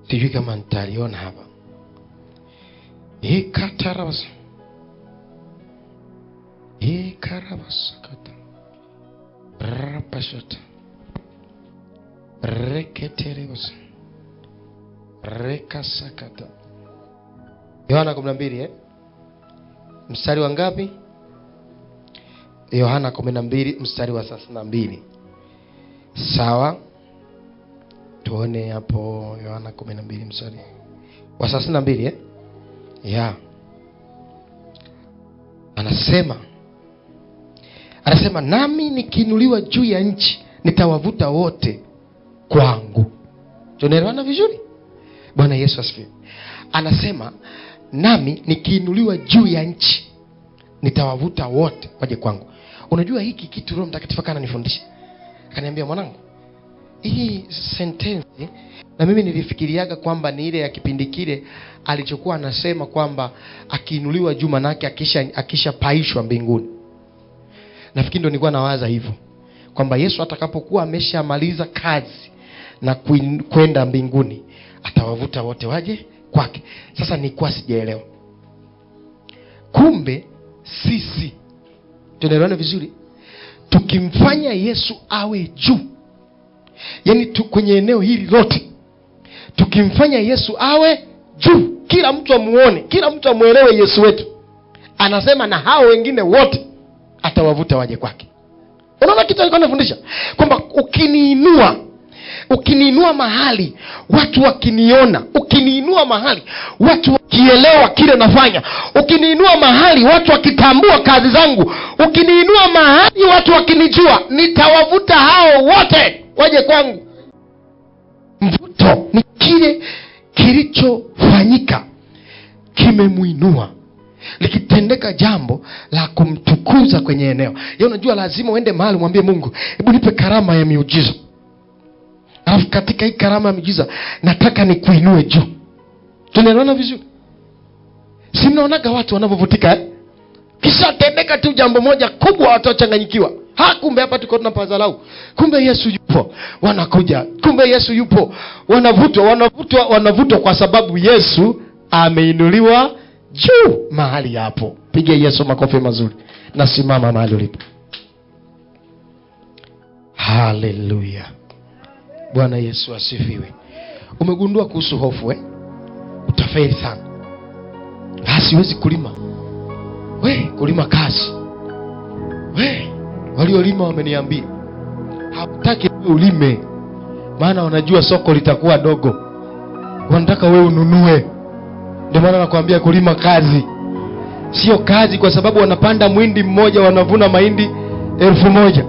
Sijui kama nitaliona hapa. Katarabasa. Karabasa kata. Rapashota. Reketerebasa. Rekasakata. Yohana 12 mstari wa ngapi? Yohana 12 mstari wa 32. Sawa? Tuone hapo Yohana 12 mstari wa 32 Yeah. Anasema nami nikiinuliwa juu ya nchi nitawavuta wote kwangu. Tunaelewana vizuri? Bwana Yesu asifiwe. Anasema nami nikiinuliwa juu ya nchi nitawavuta wote waje kwangu. Unajua hiki kitu Roho Mtakatifu kana nifundisha. Akaniambia mwanangu, hii sentence na mimi nilifikiriaga kwamba ni ile ya kipindi kile alichokuwa anasema kwamba akiinuliwa juu manake akishapaishwa mbinguni. Nafikiri ndio nilikuwa nawaza hivyo, kwamba Yesu atakapokuwa ameshamaliza kazi na kwenda mbinguni atawavuta wote waje kwake. Sasa nilikuwa sijaelewa. Kumbe sisi tunaelewana vizuri, tukimfanya Yesu awe juu, yaani kwenye eneo hili lote tukimfanya Yesu awe juu, kila mtu amuone, kila mtu amuelewe Yesu wetu, anasema na hao wengine wote atawavuta waje kwake. Unaona kitu alikuwa anafundisha kwamba ukiniinua mahali watu wakiniona, ukiniinua mahali watu wakielewa kile nafanya, ukiniinua mahali watu wakitambua kazi zangu, ukiniinua mahali watu wakinijua, nitawavuta hao wote waje kwangu. Mvuto ni kile kilichofanyika kimemuinua, likitendeka jambo la kumtukuza kwenye eneo. Unajua lazima uende mahali mwambie Mungu, hebu nipe karama ya miujiza, alafu katika hii karama ya miujiza nataka nikuinue juu. Tunaelewana vizuri? Si mnaonaga watu wanavyovutika kisha tendeka tu jambo moja kubwa, watu wachanganyikiwa. Kumbe hapa tuko tunapazalau, kumbe Yesu yupo, wanakuja, kumbe Yesu yupo, wanavutwa kwa sababu Yesu ameinuliwa juu mahali hapo. Piga Yesu makofi mazuri. Na simama mahali ulipo. Haleluya. Bwana Yesu asifiwe. Umegundua kuhusu hofu utafeli sana. Siwezi kulima. Kulima kazi. Waliolima wameniambia hawataki ulime, maana wanajua soko litakuwa dogo, wanataka wewe ununue. Ndio maana nakwambia kulima kazi sio kazi, kwa sababu wanapanda mwindi mmoja wanavuna mahindi 1000.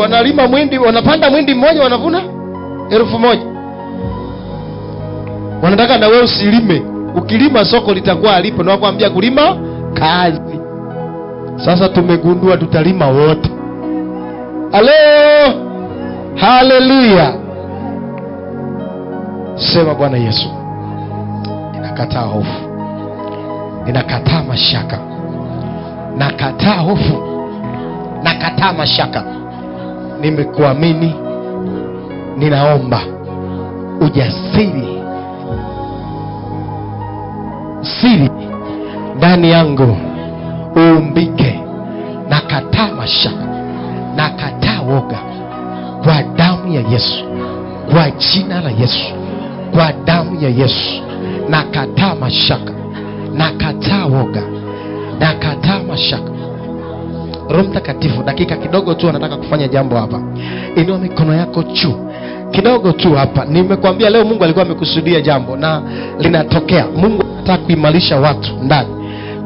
Wanalima mwindi, wanapanda mwindi mmoja wanavuna 1000. Wanataka na wewe usilime. Ukilima soko litakuwa alipo, na wakwambia kulima kazi. Sasa tumegundua tutalima wote. Haleluya. Sema Bwana Yesu, ninakataa hofu, ninakataa mashaka, nakataa hofu, nakataa mashaka. Nimekuamini, ninaomba ujasiri, siri ndani yangu uumbike. Nakataa mashaka, nakataa woga kwa damu ya Yesu, kwa jina la Yesu, kwa damu ya Yesu. Nakataa mashaka, nakataa woga, nakataa mashaka. Roho Mtakatifu, dakika kidogo tu anataka kufanya jambo hapa. Inua mikono yako juu kidogo tu hapa. Nimekwambia leo Mungu alikuwa amekusudia jambo na linatokea. Mungu anataka kuimarisha watu ndani,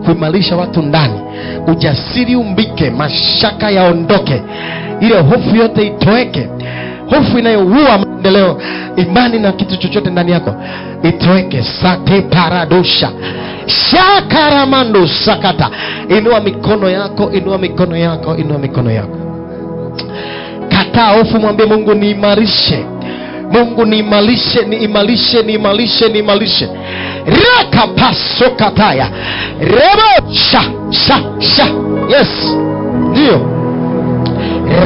kuimarisha watu ndani. Ujasiri umbike, mashaka yaondoke, ile hofu yote itoeke. Hofu inayoua maendeleo, imani na kitu chochote ndani yako itoeke. Sate paradosha shakaramando sakata. Inua mikono yako, inua mikono yako, inua mikono yako. Kataa hofu, mwambie Mungu niimarishe, Mungu niimarishe, niimarishe, niimarishe, niimarishe. Raka paso kataya rebo sha. Yes, ndio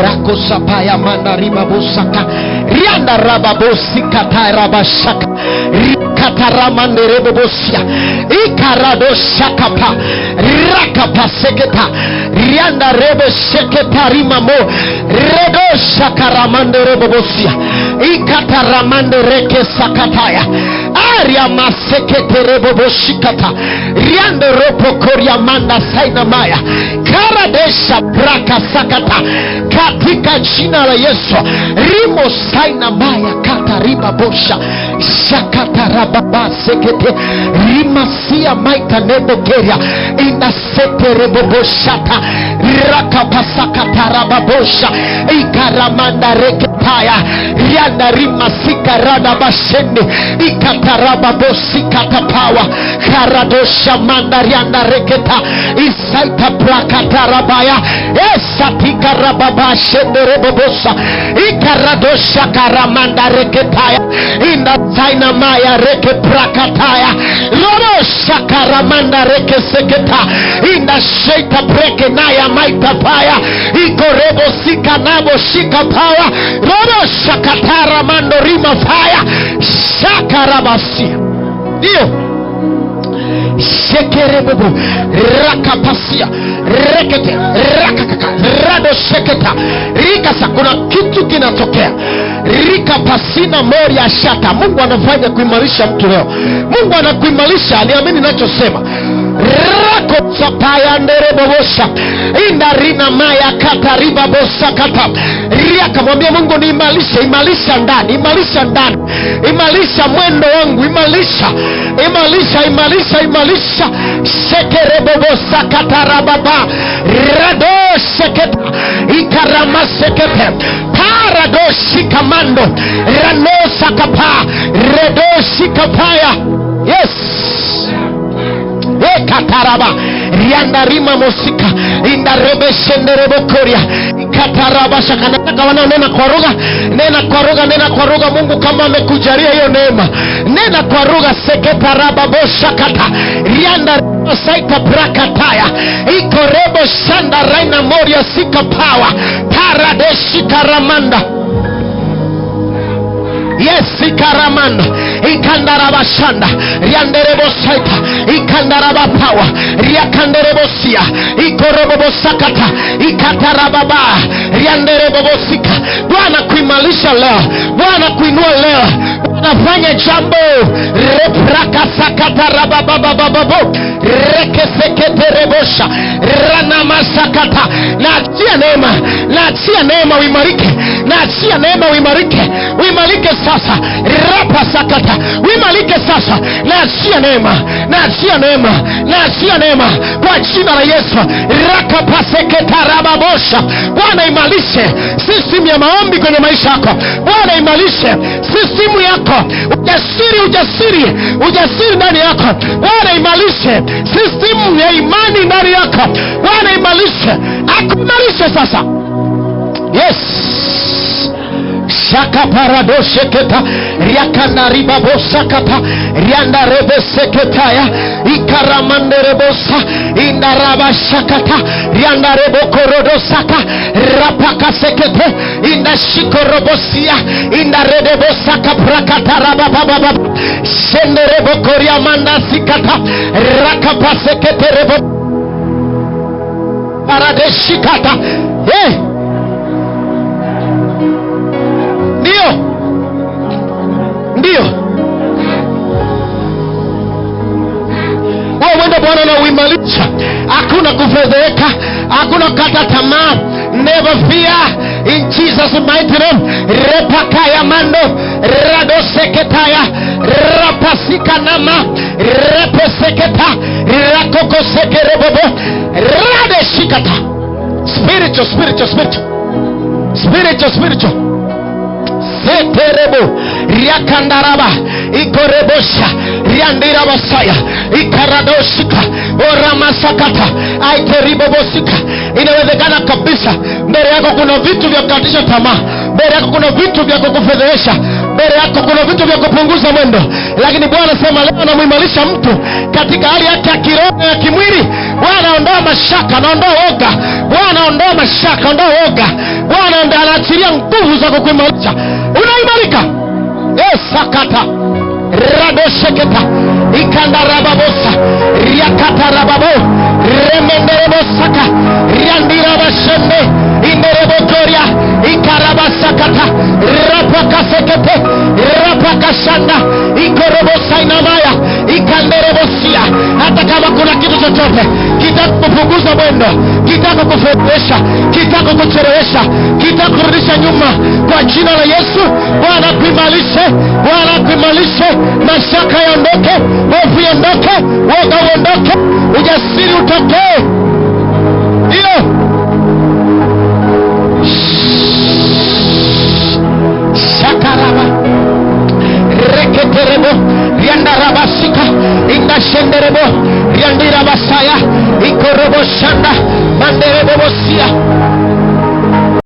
rako sapaya mandariba busaka rianda rababosi katarabashaka rikataramande rebobosia ikarado shakapa rakapa seketa rianda rebe seketa rimamo redo shakaramande rebobosia ikataramande reke sakataya aria masekete reboboshikata rianda ropo koria manda saina maya karadesha braka sakata katika jina la Yesu. Rimo saina maya kata riba bosha shakata rababa sekete rima sia maita nebo keria ina sete rebo boshata raka pasakata rababosha ikaramanda reketaya rianda rima sika rada bashende ikataraba bosika tapawa karadosha manda rianda reketa isaita prakata rabaya esatika rababa shende rebo bosa ikaradosha karamanda reketaya ina zaina maya reke prakataya lorosha karamanda reke seketa ina sheita breke naya maita paya ikorebo sika nabo shika pawa lorosha katara mando rima faya shakarabasi ndio shekerebo rakapasia rekete rakakaka rado seketa rika. Kuna kitu kinatokea rika pasina moria shata. Mungu anafanya kuimarisha mtu leo. Mungu anakuimarisha, niamini ninachosema. Rako sapaya nderebosha indarina maya katariba bosa kata ria. Kamwambia Mungu, niimarishe, imarisha ndani, imarisha ndani, imarisha mwendo wangu, imarisha sekerebobosa katarababa rado seketa ikarama sekete paradoshi kamando ranosa kapa redoshi kapaya. Yes, kataraba riandarima mosika indarebe shenderebo koria kataraba shakana. Wanaonena kwa lugha, nena kwa lugha, nena kwa lugha. Mungu kama amekujalia hiyo neema, nena kwa lugha. Seketaraba boshakata rianda saita brakataya ikorebo shanda raina moria sika power paradeshi karamanda. Yes, ikaramanda ikandaraba shanda rianderebo saita ikandaraba power riakanderebo sia ikorebo sakata ikatarababa rianderebo sika. Bwana kuimarisha leo, Bwana kuinua leo, Bwana fanya jambo repraka sakata rabababababo rekeseketerebosha rana masakata. Naachia neema, naachia neema uimarike, naachia neema uimarike, uimarike sasa. Rapa sakata uimarike sasa. Naachia neema, naachia neema, naachia neema kwa jina la Yesu. Raka paseketa rababosha. Bwana imarishe system ya maombi kwenye maisha yako. Bwana imarishe system yako, ujasiri ndani yako. Bwana imarishe system ya imani ndani yako. Bwana imarishe, akuimarishe sasa. Yes, shaka paradoshe keta riakana ribabosa kata rianda rebeseketaya ikaramande rebosa indaraba shakata rianda rebokorodosaka rapaka sekete indashikorobosia indaredebosaka prakata rabababa shende rebokoria mandasikata rakapasekete rebo paradeshikata. Ndio wewe mwende Bwana na uimarisha. Hakuna kufedheka, hakuna kata tamaa. Never fear in Jesus mighty name. Repaka ya mando rado seketaya rapasika nama repeseketa rakoko sekerebobo rade shikata. Spiritual seterebo riakandaraba ikorebosha riandira basaya ikaradoshika oramasakata aikeribobosika. Inawezekana kabisa mbele yako kuna vitu vya kukatisha tamaa, mbele yako kuna vitu vya kukufedhesha, mbele yako kuna vitu vya kupunguza mwendo, lakini Bwana sema leo anamuimarisha mtu katika hali yake ya kiroho na kimwili. Bwana ondoa mashaka, naondoa woga. Bwana ondoa mashaka, ondoa woga. Bwana ndiye anaachilia nguvu za kukuimarisha. Unaimarika. Yes, sakata radosheketa ikandarababosa riakatarababo remenderebosaka riandirabashende inderebokoria ikarabasakata rapakasekete rapakashanda ikorobosa inamaya ikanderebosia. Hata kama kuna kitu chochote kitaka kupunguza mwendo, kitaka kufedhesha, kitaka kuchelewesha, kitaka kurudisha nyuma, kwa jina la Yesu Bwana kuimarishe, Bwana kuimarishe. Mashaka yaondoke, hofu yaondoke, woga uondoke, ujasiri utokee. Ndio shakaraba reketerebo riandarabasika indashenderebo riandirabasaya ikorobo shanda